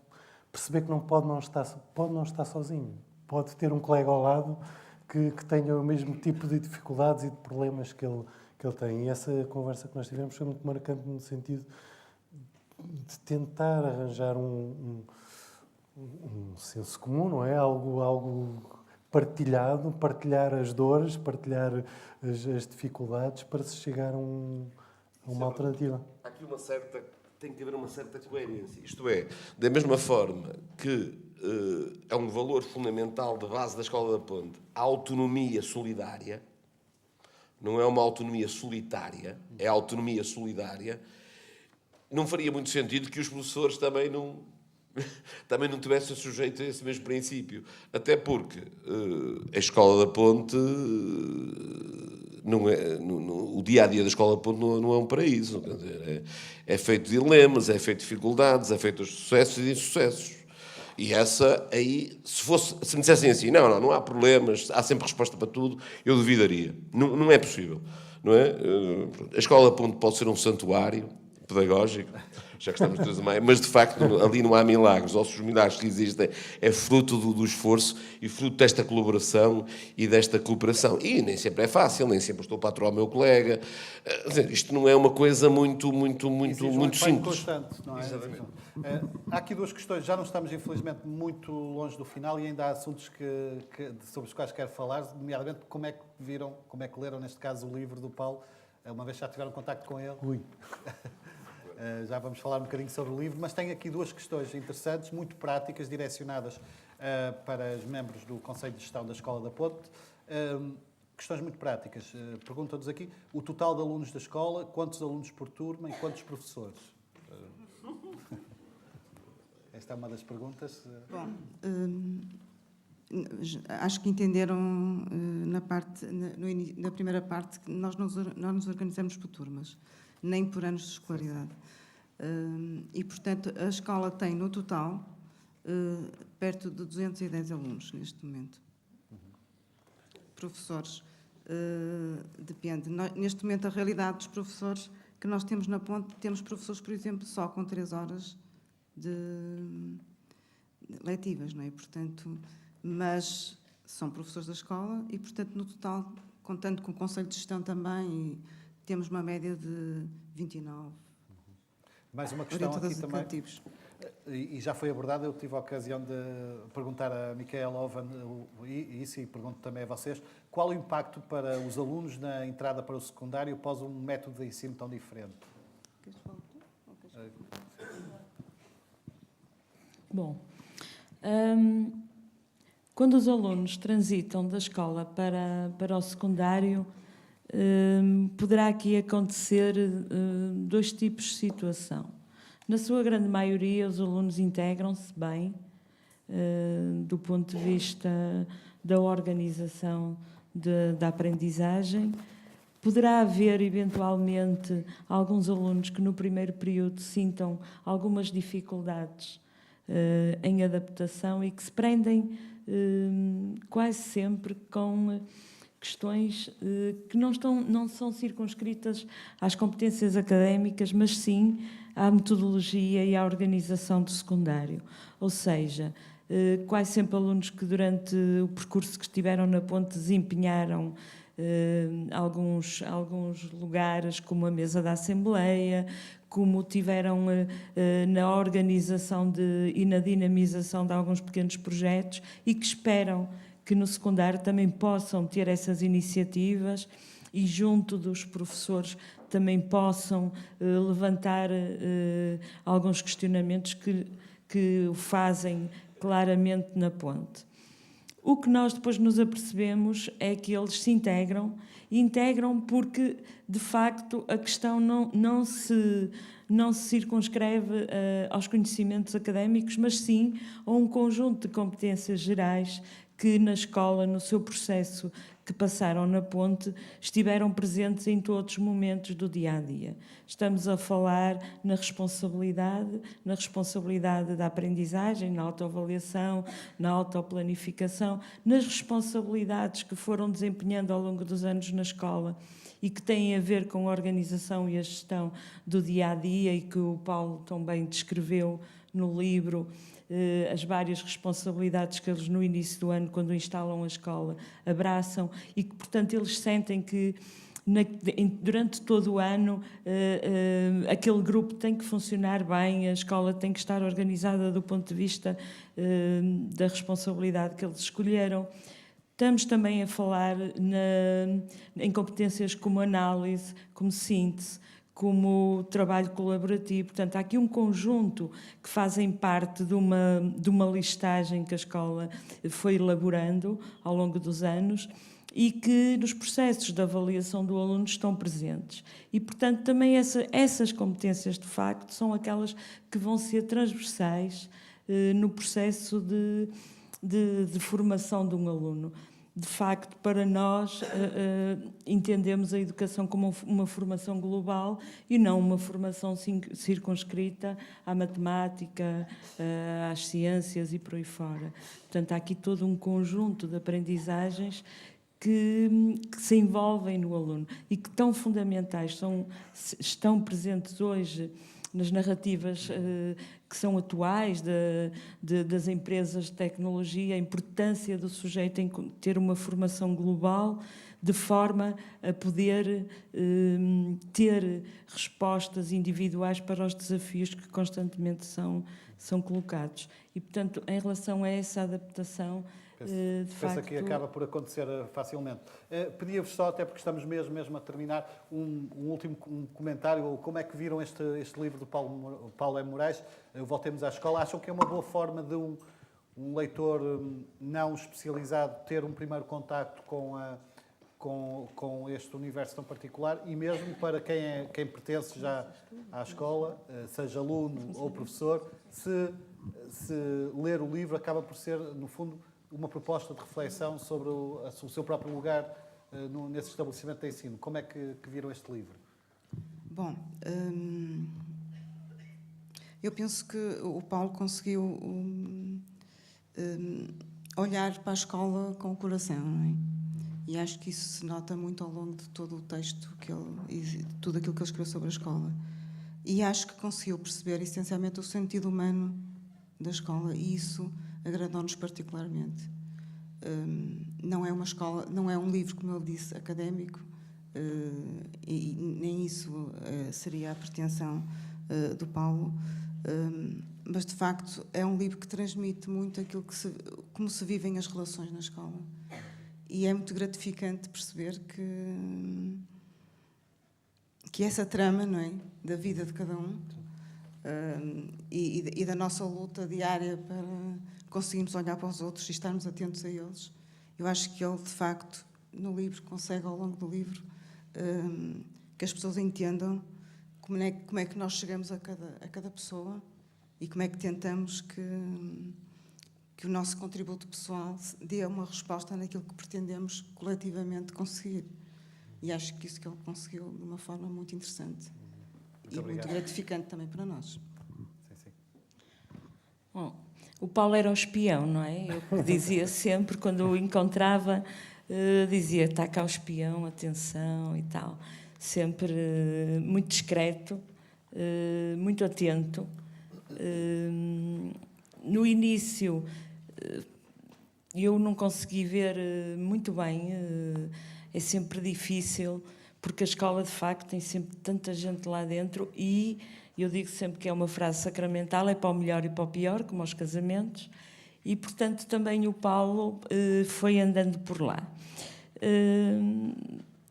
perceber que não pode não estar sozinho. Pode ter um colega ao lado que tenha o mesmo tipo de dificuldades e de problemas que ele tem. E essa conversa que nós tivemos foi muito marcante no sentido de tentar arranjar um senso comum, não é? Algo partilhado, partilhar as dores, partilhar as dificuldades para se chegar a uma alternativa. Há aqui tem que haver uma certa coerência. Isto é, da mesma forma que é um valor fundamental de base da Escola da Ponte, a autonomia solidária, não é uma autonomia solitária, é a autonomia solidária, não faria muito sentido que os professores também não tivessem sujeito a esse mesmo princípio. Até porque a Escola da Ponte, o dia-a-dia da Escola da Ponte não é um paraíso. Quer dizer, é feito de dilemas, é feito de dificuldades, é feito de sucessos e de insucessos. E essa aí, se me dissessem assim, não há problemas, há sempre resposta para tudo, eu duvidaria. Não é possível. Não é? A Escola da Ponte pode ser um santuário pedagógico, já que estamos todos a meio, mas de facto ali não há milagres. Os milagres que existem é fruto do esforço e fruto desta colaboração e desta cooperação. E nem sempre é fácil, nem sempre estou para aturar o meu colega. Isto não é uma coisa muito simples. Constante, não é? Exatamente. Há aqui duas questões, já não estamos infelizmente muito longe do final e ainda há assuntos sobre os quais quero falar, nomeadamente como é que leram neste caso o livro do Paulo, uma vez já tiveram contacto com ele. Ui. Já vamos falar um bocadinho sobre o livro, mas tenho aqui duas questões interessantes, muito práticas, direcionadas para os membros do Conselho de Gestão da Escola da Ponte. Questões muito práticas. Perguntam-nos aqui o total de alunos da escola, quantos alunos por turma e quantos professores? Esta é uma das perguntas. Bom, acho que entenderam na primeira parte que nós não nos organizamos por turmas, nem por anos de escolaridade. E, portanto, a escola tem, no total, perto de 210 alunos, neste momento. Professores, depende. Neste momento, a realidade dos professores que nós temos na Ponte, temos professores, por exemplo, só com 3 horas letivas, não é? Portanto, mas são professores da escola e, portanto, no total, contando com o Conselho de Gestão também, temos uma média de 29. Mais uma questão aqui também, e já foi abordada, eu tive a ocasião de perguntar a Micaela Oven isso e pergunto também a vocês, qual o impacto para os alunos na entrada para o secundário após um método de ensino tão diferente? Bom, quando os alunos transitam da escola para o secundário, poderá aqui acontecer 2 tipos de situação. Na sua grande maioria, os alunos integram-se bem, do ponto de vista da organização da aprendizagem. Poderá haver, eventualmente, alguns alunos que no primeiro período sintam algumas dificuldades em adaptação e que se prendem quase sempre com questões que não são circunscritas às competências académicas, mas sim à metodologia e à organização do secundário. Ou seja, quase sempre alunos que durante o percurso que estiveram na Ponte desempenharam alguns lugares, como a mesa da Assembleia, como tiveram na organização e na dinamização de alguns pequenos projetos e que esperam que no secundário também possam ter essas iniciativas e junto dos professores também possam levantar alguns questionamentos que o fazem claramente na Ponte. O que nós depois nos apercebemos é que eles se integram porque, de facto, a questão não se circunscreve aos conhecimentos académicos, mas sim a um conjunto de competências gerais que na escola, no seu processo que passaram na ponte, estiveram presentes em todos os momentos do dia-a-dia. Estamos a falar na responsabilidade da aprendizagem, na autoavaliação, na autoplanificação, nas responsabilidades que foram desempenhando ao longo dos anos na escola e que têm a ver com a organização e a gestão do dia-a-dia e que o Paulo também descreveu no livro, as várias responsabilidades que eles no início do ano, quando instalam a escola, abraçam e que, portanto, eles sentem que durante todo o ano aquele grupo tem que funcionar bem, a escola tem que estar organizada do ponto de vista da responsabilidade que eles escolheram. Estamos também a falar em competências como análise, como síntese, como trabalho colaborativo. Portanto, há aqui um conjunto que fazem parte de uma listagem que a escola foi elaborando ao longo dos anos e que nos processos de avaliação do aluno estão presentes. E, portanto, também essas competências, de facto, são aquelas que vão ser transversais no processo de formação de um aluno. De facto, para nós, entendemos a educação como uma formação global e não uma formação circunscrita à matemática, às ciências e por aí fora. Portanto, há aqui todo um conjunto de aprendizagens que se envolvem no aluno e que tão fundamentais, estão presentes hoje nas narrativas que são atuais das empresas de tecnologia, a importância do sujeito em ter uma formação global de forma a poder ter respostas individuais para os desafios que constantemente são colocados. E, portanto, em relação a essa adaptação, de facto... Pensa que acaba por acontecer facilmente. Pedia-vos só, até porque estamos mesmo a terminar, um último comentário, ou como é que viram este livro do Paulo M. Moraes, Voltemos à Escola. Acham que é uma boa forma de um leitor não especializado ter um primeiro contacto com este universo tão particular e mesmo para quem pertence já à escola, seja aluno ou professor, se ler o livro acaba por ser, no fundo, uma proposta de reflexão sobre o seu próprio lugar nesse estabelecimento de ensino. Como é que viram este livro? Bom, eu penso que o Paulo conseguiu olhar para a escola com o coração, não é? E acho que isso se nota muito ao longo de todo o texto e de tudo aquilo que ele escreveu sobre a escola. E acho que conseguiu perceber essencialmente o sentido humano da escola e isso agradou-nos particularmente. Não é uma escola, não é um livro, como ele disse, académico, e nem isso seria a pretensão do Paulo, mas de facto é um livro que transmite muito aquilo como se vivem as relações na escola. E é muito gratificante perceber que essa trama, não é, da vida de cada um e da nossa luta diária para conseguirmos olhar para os outros e estarmos atentos a eles. Eu acho que ele, de facto, no livro, consegue, ao longo do livro, que as pessoas entendam como é que nós chegamos a cada pessoa e como é que tentamos que o nosso contributo pessoal dê uma resposta naquilo que pretendemos coletivamente conseguir. E acho que isso que ele conseguiu de uma forma muito interessante. Muito gratificante também para nós. Sim. Bom, o Paulo era o espião, não é? Eu dizia sempre, quando o encontrava, dizia, está cá o espião, atenção e tal. Sempre muito discreto, muito atento. No início, eu não consegui ver muito bem, é sempre difícil, porque a escola, de facto, tem sempre tanta gente lá dentro e eu digo sempre que é uma frase sacramental, é para o melhor e para o pior, como aos casamentos, e, portanto, também o Paulo foi andando por lá.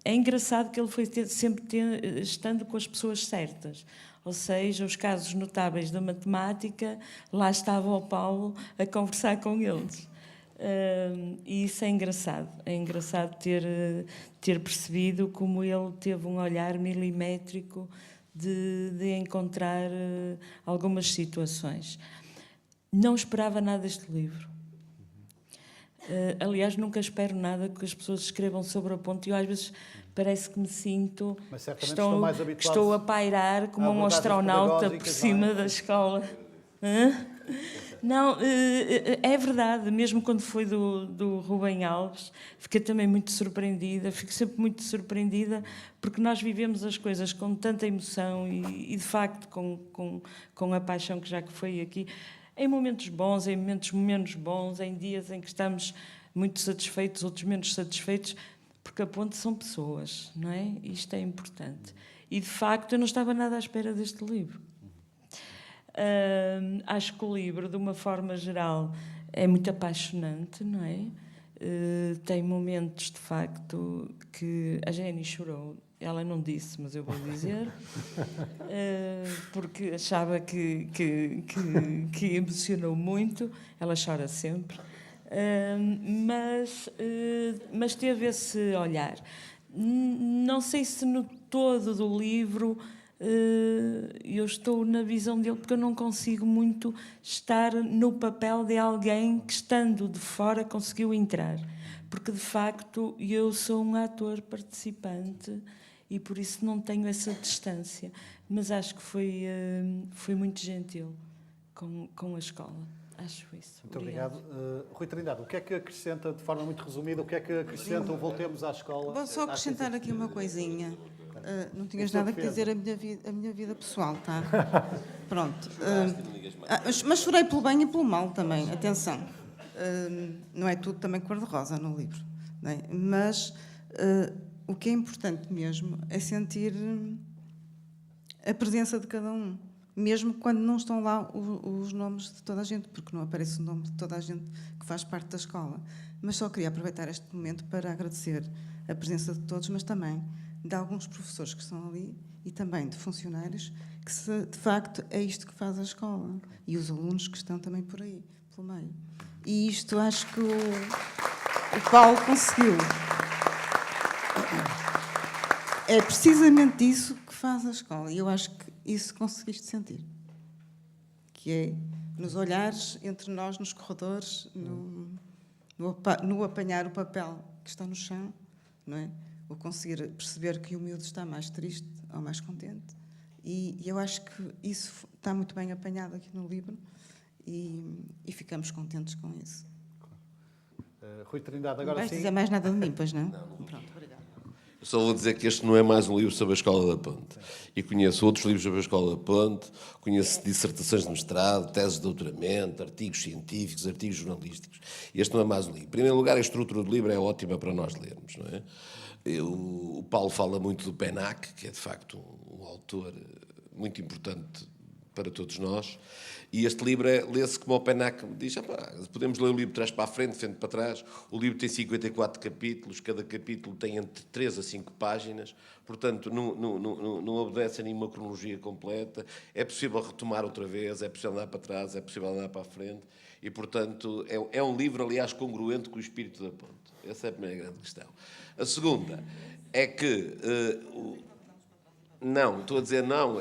É engraçado que ele foi sempre estando com as pessoas certas, ou seja, os casos notáveis da matemática, lá estava o Paulo a conversar com eles. E isso é engraçado ter percebido como ele teve um olhar milimétrico de encontrar algumas situações. Não esperava nada deste livro. Aliás, nunca espero nada que as pessoas escrevam sobre a ponte. Eu, às vezes, parece que me sinto Mas que certamente estão mais habituados estou a pairar como a um abordagens astronauta por pedagógicas, cima não é? da escola. Hã? Não, é verdade. Mesmo quando foi do Rubem Alves, fiquei também muito surpreendida. Fico sempre muito surpreendida porque nós vivemos as coisas com tanta emoção e de facto, com a paixão que já que foi aqui. Em momentos bons, em momentos menos bons, em dias em que estamos muito satisfeitos, outros menos satisfeitos, porque a ponte são pessoas, não é? Isto é importante. E, de facto, eu não estava nada à espera deste livro. Acho que o livro, de uma forma geral, é muito apaixonante, não é? Tem momentos, de facto, que a Jenny chorou. Ela não disse, mas eu vou dizer, porque achava que emocionou muito. Ela chora sempre, mas teve esse olhar. Não sei se no todo do livro eu estou na visão dele, porque eu não consigo muito estar no papel de alguém que, estando de fora, conseguiu entrar. Porque, de facto, eu sou um ator participante e por isso não tenho essa distância. Mas acho que foi muito gentil com a escola. Acho isso. Muito obrigado. Rui Trindade, o que é que acrescenta, de forma muito resumida, o que é que acrescenta o Voltemos à Escola? Vou só acrescentar aqui uma coisinha. Não tinhas nada que dizer a minha vida pessoal, tá? Pronto. Mas chorei pelo bem e pelo mal também, atenção. Não é tudo também cor-de-rosa no livro, não é? Mas o que é importante mesmo é sentir a presença de cada um, mesmo quando não estão lá os nomes de toda a gente, porque não aparece o nome de toda a gente que faz parte da escola. Mas só queria aproveitar este momento para agradecer a presença de todos, mas também de alguns professores que estão ali e também de funcionários que, de facto, é isto que faz a escola. E os alunos que estão também por aí, pelo meio. E isto acho que o Paulo conseguiu. É precisamente isso que faz a escola. E eu acho que isso conseguiste sentir. Que é nos olhares entre nós, nos corredores, no apanhar o papel que está no chão, não é? O conseguir perceber que o miúdo está mais triste ou mais contente. E eu acho que isso está muito bem apanhado aqui no livro e ficamos contentes com isso. Rui Trindade, agora não vais sim. dizer mais nada de mim, pois não? Pronto, obrigada. Eu só vou dizer que este não é mais um livro sobre a Escola da Ponte. E conheço outros livros sobre a Escola da Ponte, conheço dissertações de mestrado, teses de doutoramento, artigos científicos, artigos jornalísticos. Este não é mais um livro. Em primeiro lugar, a estrutura do livro é ótima para nós lermos, não é? O Paulo fala muito do Pennac, que é de facto um autor muito importante para todos nós, e este livro lê-se como o Pennac diz, podemos ler o livro de trás para a frente, de frente para trás. O livro tem 54 capítulos, cada capítulo tem entre 3 a 5 páginas, portanto não obedece a nenhuma cronologia completa, é possível retomar outra vez, é possível andar para trás, é possível andar para a frente, e portanto é um livro, aliás, congruente com o espírito da ponte. Essa é a primeira grande questão. A segunda é que... Não, estou a dizer não.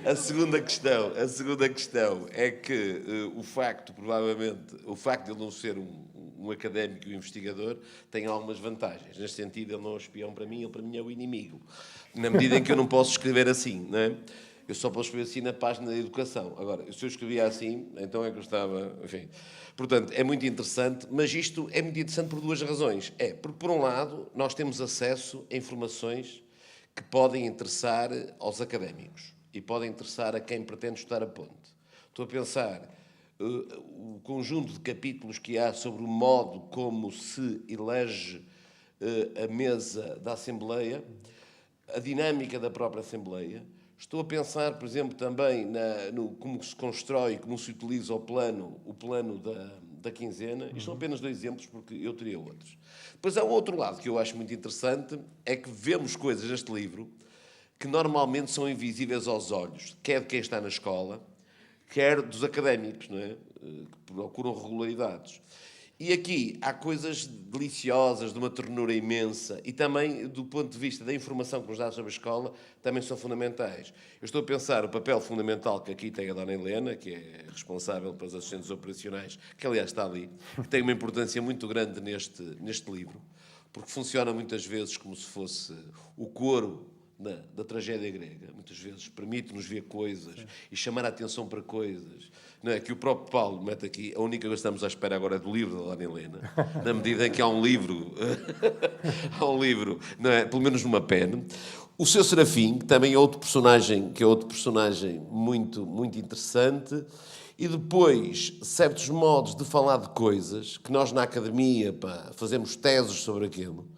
A segunda questão é que o facto de ele não ser um académico e um investigador tem algumas vantagens. Neste sentido, ele não é um espião para mim, ele para mim é o inimigo. Na medida em que eu não posso escrever assim, não é? Eu só posso escrever assim na página da educação. Agora, se eu escrevia assim, então é que eu estava... Enfim. Portanto, é muito interessante, mas isto é muito interessante por duas razões. Porque, por um lado, nós temos acesso a informações que podem interessar aos académicos e podem interessar a quem pretende estudar a ponte. Estou a pensar o conjunto de capítulos que há sobre o modo como se elege a mesa da Assembleia, a dinâmica da própria Assembleia. Estou a pensar, por exemplo, também no como se constrói, como se utiliza o plano da quinzena. Isto são apenas 2 exemplos, porque eu teria outros. Depois há um outro lado que eu acho muito interessante, é que vemos coisas neste livro que normalmente são invisíveis aos olhos, quer de quem está na escola, quer dos académicos, não é? Que procuram regularidades. E aqui há coisas deliciosas, de uma ternura imensa, e também, do ponto de vista da informação que nos dá sobre a escola, também são fundamentais. Eu estou a pensar o papel fundamental que aqui tem a Dona Helena, que é responsável pelos assistentes operacionais, que aliás está ali, que tem uma importância muito grande neste livro, porque funciona muitas vezes como se fosse o coro da tragédia grega. Muitas vezes permite-nos ver coisas e chamar a atenção para coisas, não é? Que o próprio Paulo mete aqui. A única coisa que estamos à espera agora é do livro da Dona Helena, na medida em que há um livro, não é? Pelo menos numa pena. O Seu Serafim, que também é outro personagem, muito, muito interessante. E depois, certos modos de falar de coisas que nós na academia fazemos teses sobre aquilo,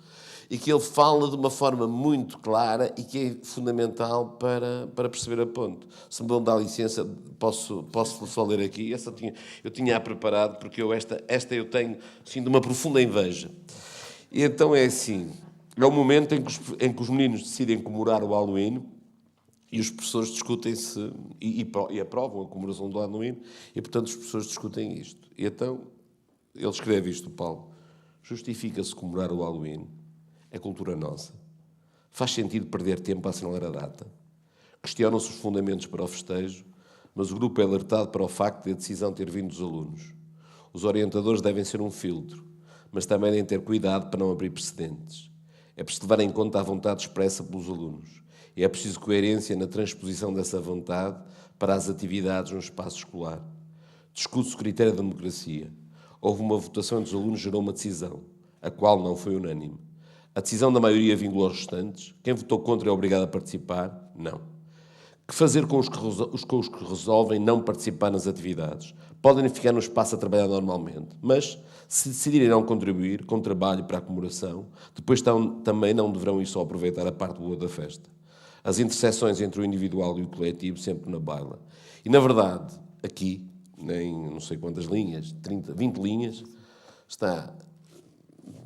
e que ele fala de uma forma muito clara e que é fundamental para perceber a ponte. Se me vão dar licença, posso só ler aqui. Eu tinha-a preparado, porque esta eu tenho assim, de uma profunda inveja. E então é assim, é o momento em que os meninos decidem comemorar o Halloween e os professores discutem-se e aprovam a comemoração do Halloween e, portanto, os professores discutem isto. E então, ele escreve isto, Paulo. Justifica-se comemorar o Halloween? É cultura nossa. Faz sentido perder tempo a assinalar a data? Questionam-se os fundamentos para o festejo, mas o grupo é alertado para o facto de a decisão ter vindo dos alunos. Os orientadores devem ser um filtro, mas também devem ter cuidado para não abrir precedentes. É preciso levar em conta a vontade expressa pelos alunos. E é preciso coerência na transposição dessa vontade para as atividades no espaço escolar. Discute-se o critério da democracia. Houve uma votação entre os alunos, gerou uma decisão, a qual não foi unânime. A decisão da maioria vingou aos restantes. Quem votou contra é obrigado a participar? Não. Que fazer com os que resolvem não participar nas atividades? Podem ficar no espaço a trabalhar normalmente, mas se decidirem não contribuir com trabalho para a comemoração, depois também não deverão ir só aproveitar a parte boa da festa. As interseções entre o individual e o coletivo sempre na baila. E, na verdade, aqui, em não sei quantas linhas, 30, 20 linhas, está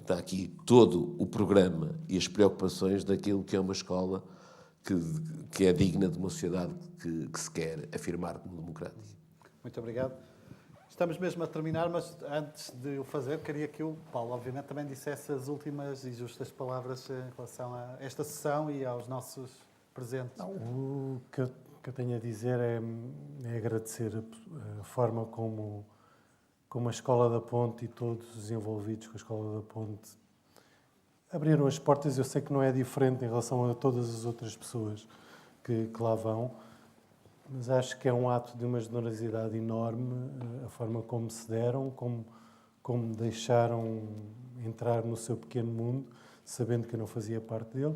aqui todo o programa e as preocupações daquilo que é uma escola que é digna de uma sociedade que se quer afirmar como democrática. Muito obrigado. Estamos mesmo a terminar, mas antes de o fazer, queria que o Paulo, obviamente, também dissesse as últimas e justas palavras em relação a esta sessão e aos nossos presentes. O que eu tenho a dizer é agradecer a forma como a Escola da Ponte e todos os envolvidos com a Escola da Ponte abriram as portas. Eu sei que não é diferente em relação a todas as outras pessoas que lá vão, mas acho que é um ato de uma generosidade enorme a forma como se deram, como me deixaram entrar no seu pequeno mundo, sabendo que eu não fazia parte dele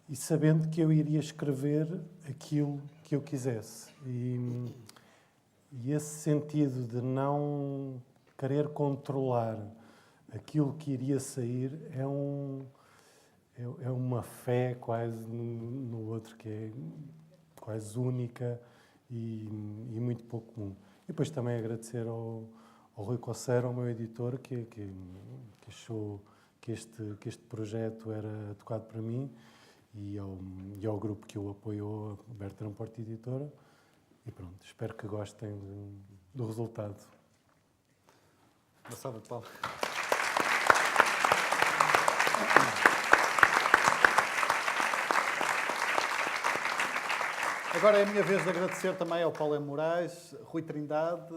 e sabendo que eu iria escrever aquilo que eu quisesse. E esse sentido de não querer controlar aquilo que iria sair é uma fé quase no outro, que é quase única e muito pouco comum. E depois também agradecer ao Rui Coceiro, ao meu editor, que achou que este projeto era adequado para mim, e ao grupo que o apoiou, a Bertrand Porte Editora. E pronto, espero que gostem do resultado. Uma salva de palmas. Agora é a minha vez de agradecer também ao Paulo M. Moraes, Rui Trindade,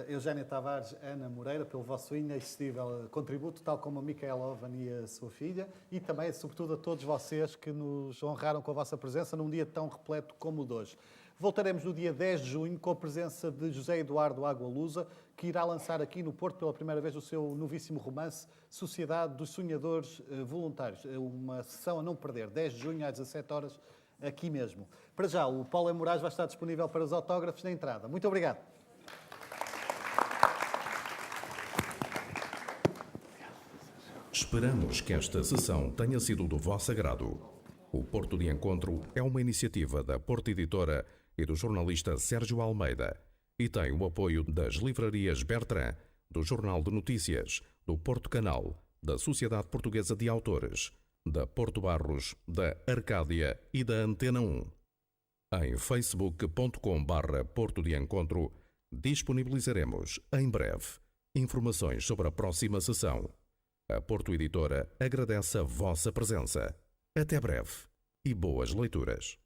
Eugénia Tavares, Ana Moreira, pelo vosso inexcedível contributo, tal como a Micaela Ovan e a sua filha, e também, sobretudo, a todos vocês que nos honraram com a vossa presença num dia tão repleto como o de hoje. Voltaremos no dia 10 de junho com a presença de José Eduardo Agualusa, que irá lançar aqui no Porto pela primeira vez o seu novíssimo romance Sociedade dos Sonhadores Voluntários. Uma sessão a não perder, 10 de junho às 17 horas, aqui mesmo. Para já, o Paulo M. Moraes vai estar disponível para os autógrafos na entrada. Muito obrigado. Esperamos que esta sessão tenha sido do vosso agrado. O Porto de Encontro é uma iniciativa da Porto Editora e do jornalista Sérgio Almeida e tem o apoio das livrarias Bertrand, do Jornal de Notícias, do Porto Canal, da Sociedade Portuguesa de Autores, da Porto Barros, da Arcádia e da Antena 1. Em facebook.com/Porto de Encontro disponibilizaremos, em breve, Informações sobre a próxima sessão. A Porto Editora agradece a vossa presença. Até breve e boas leituras.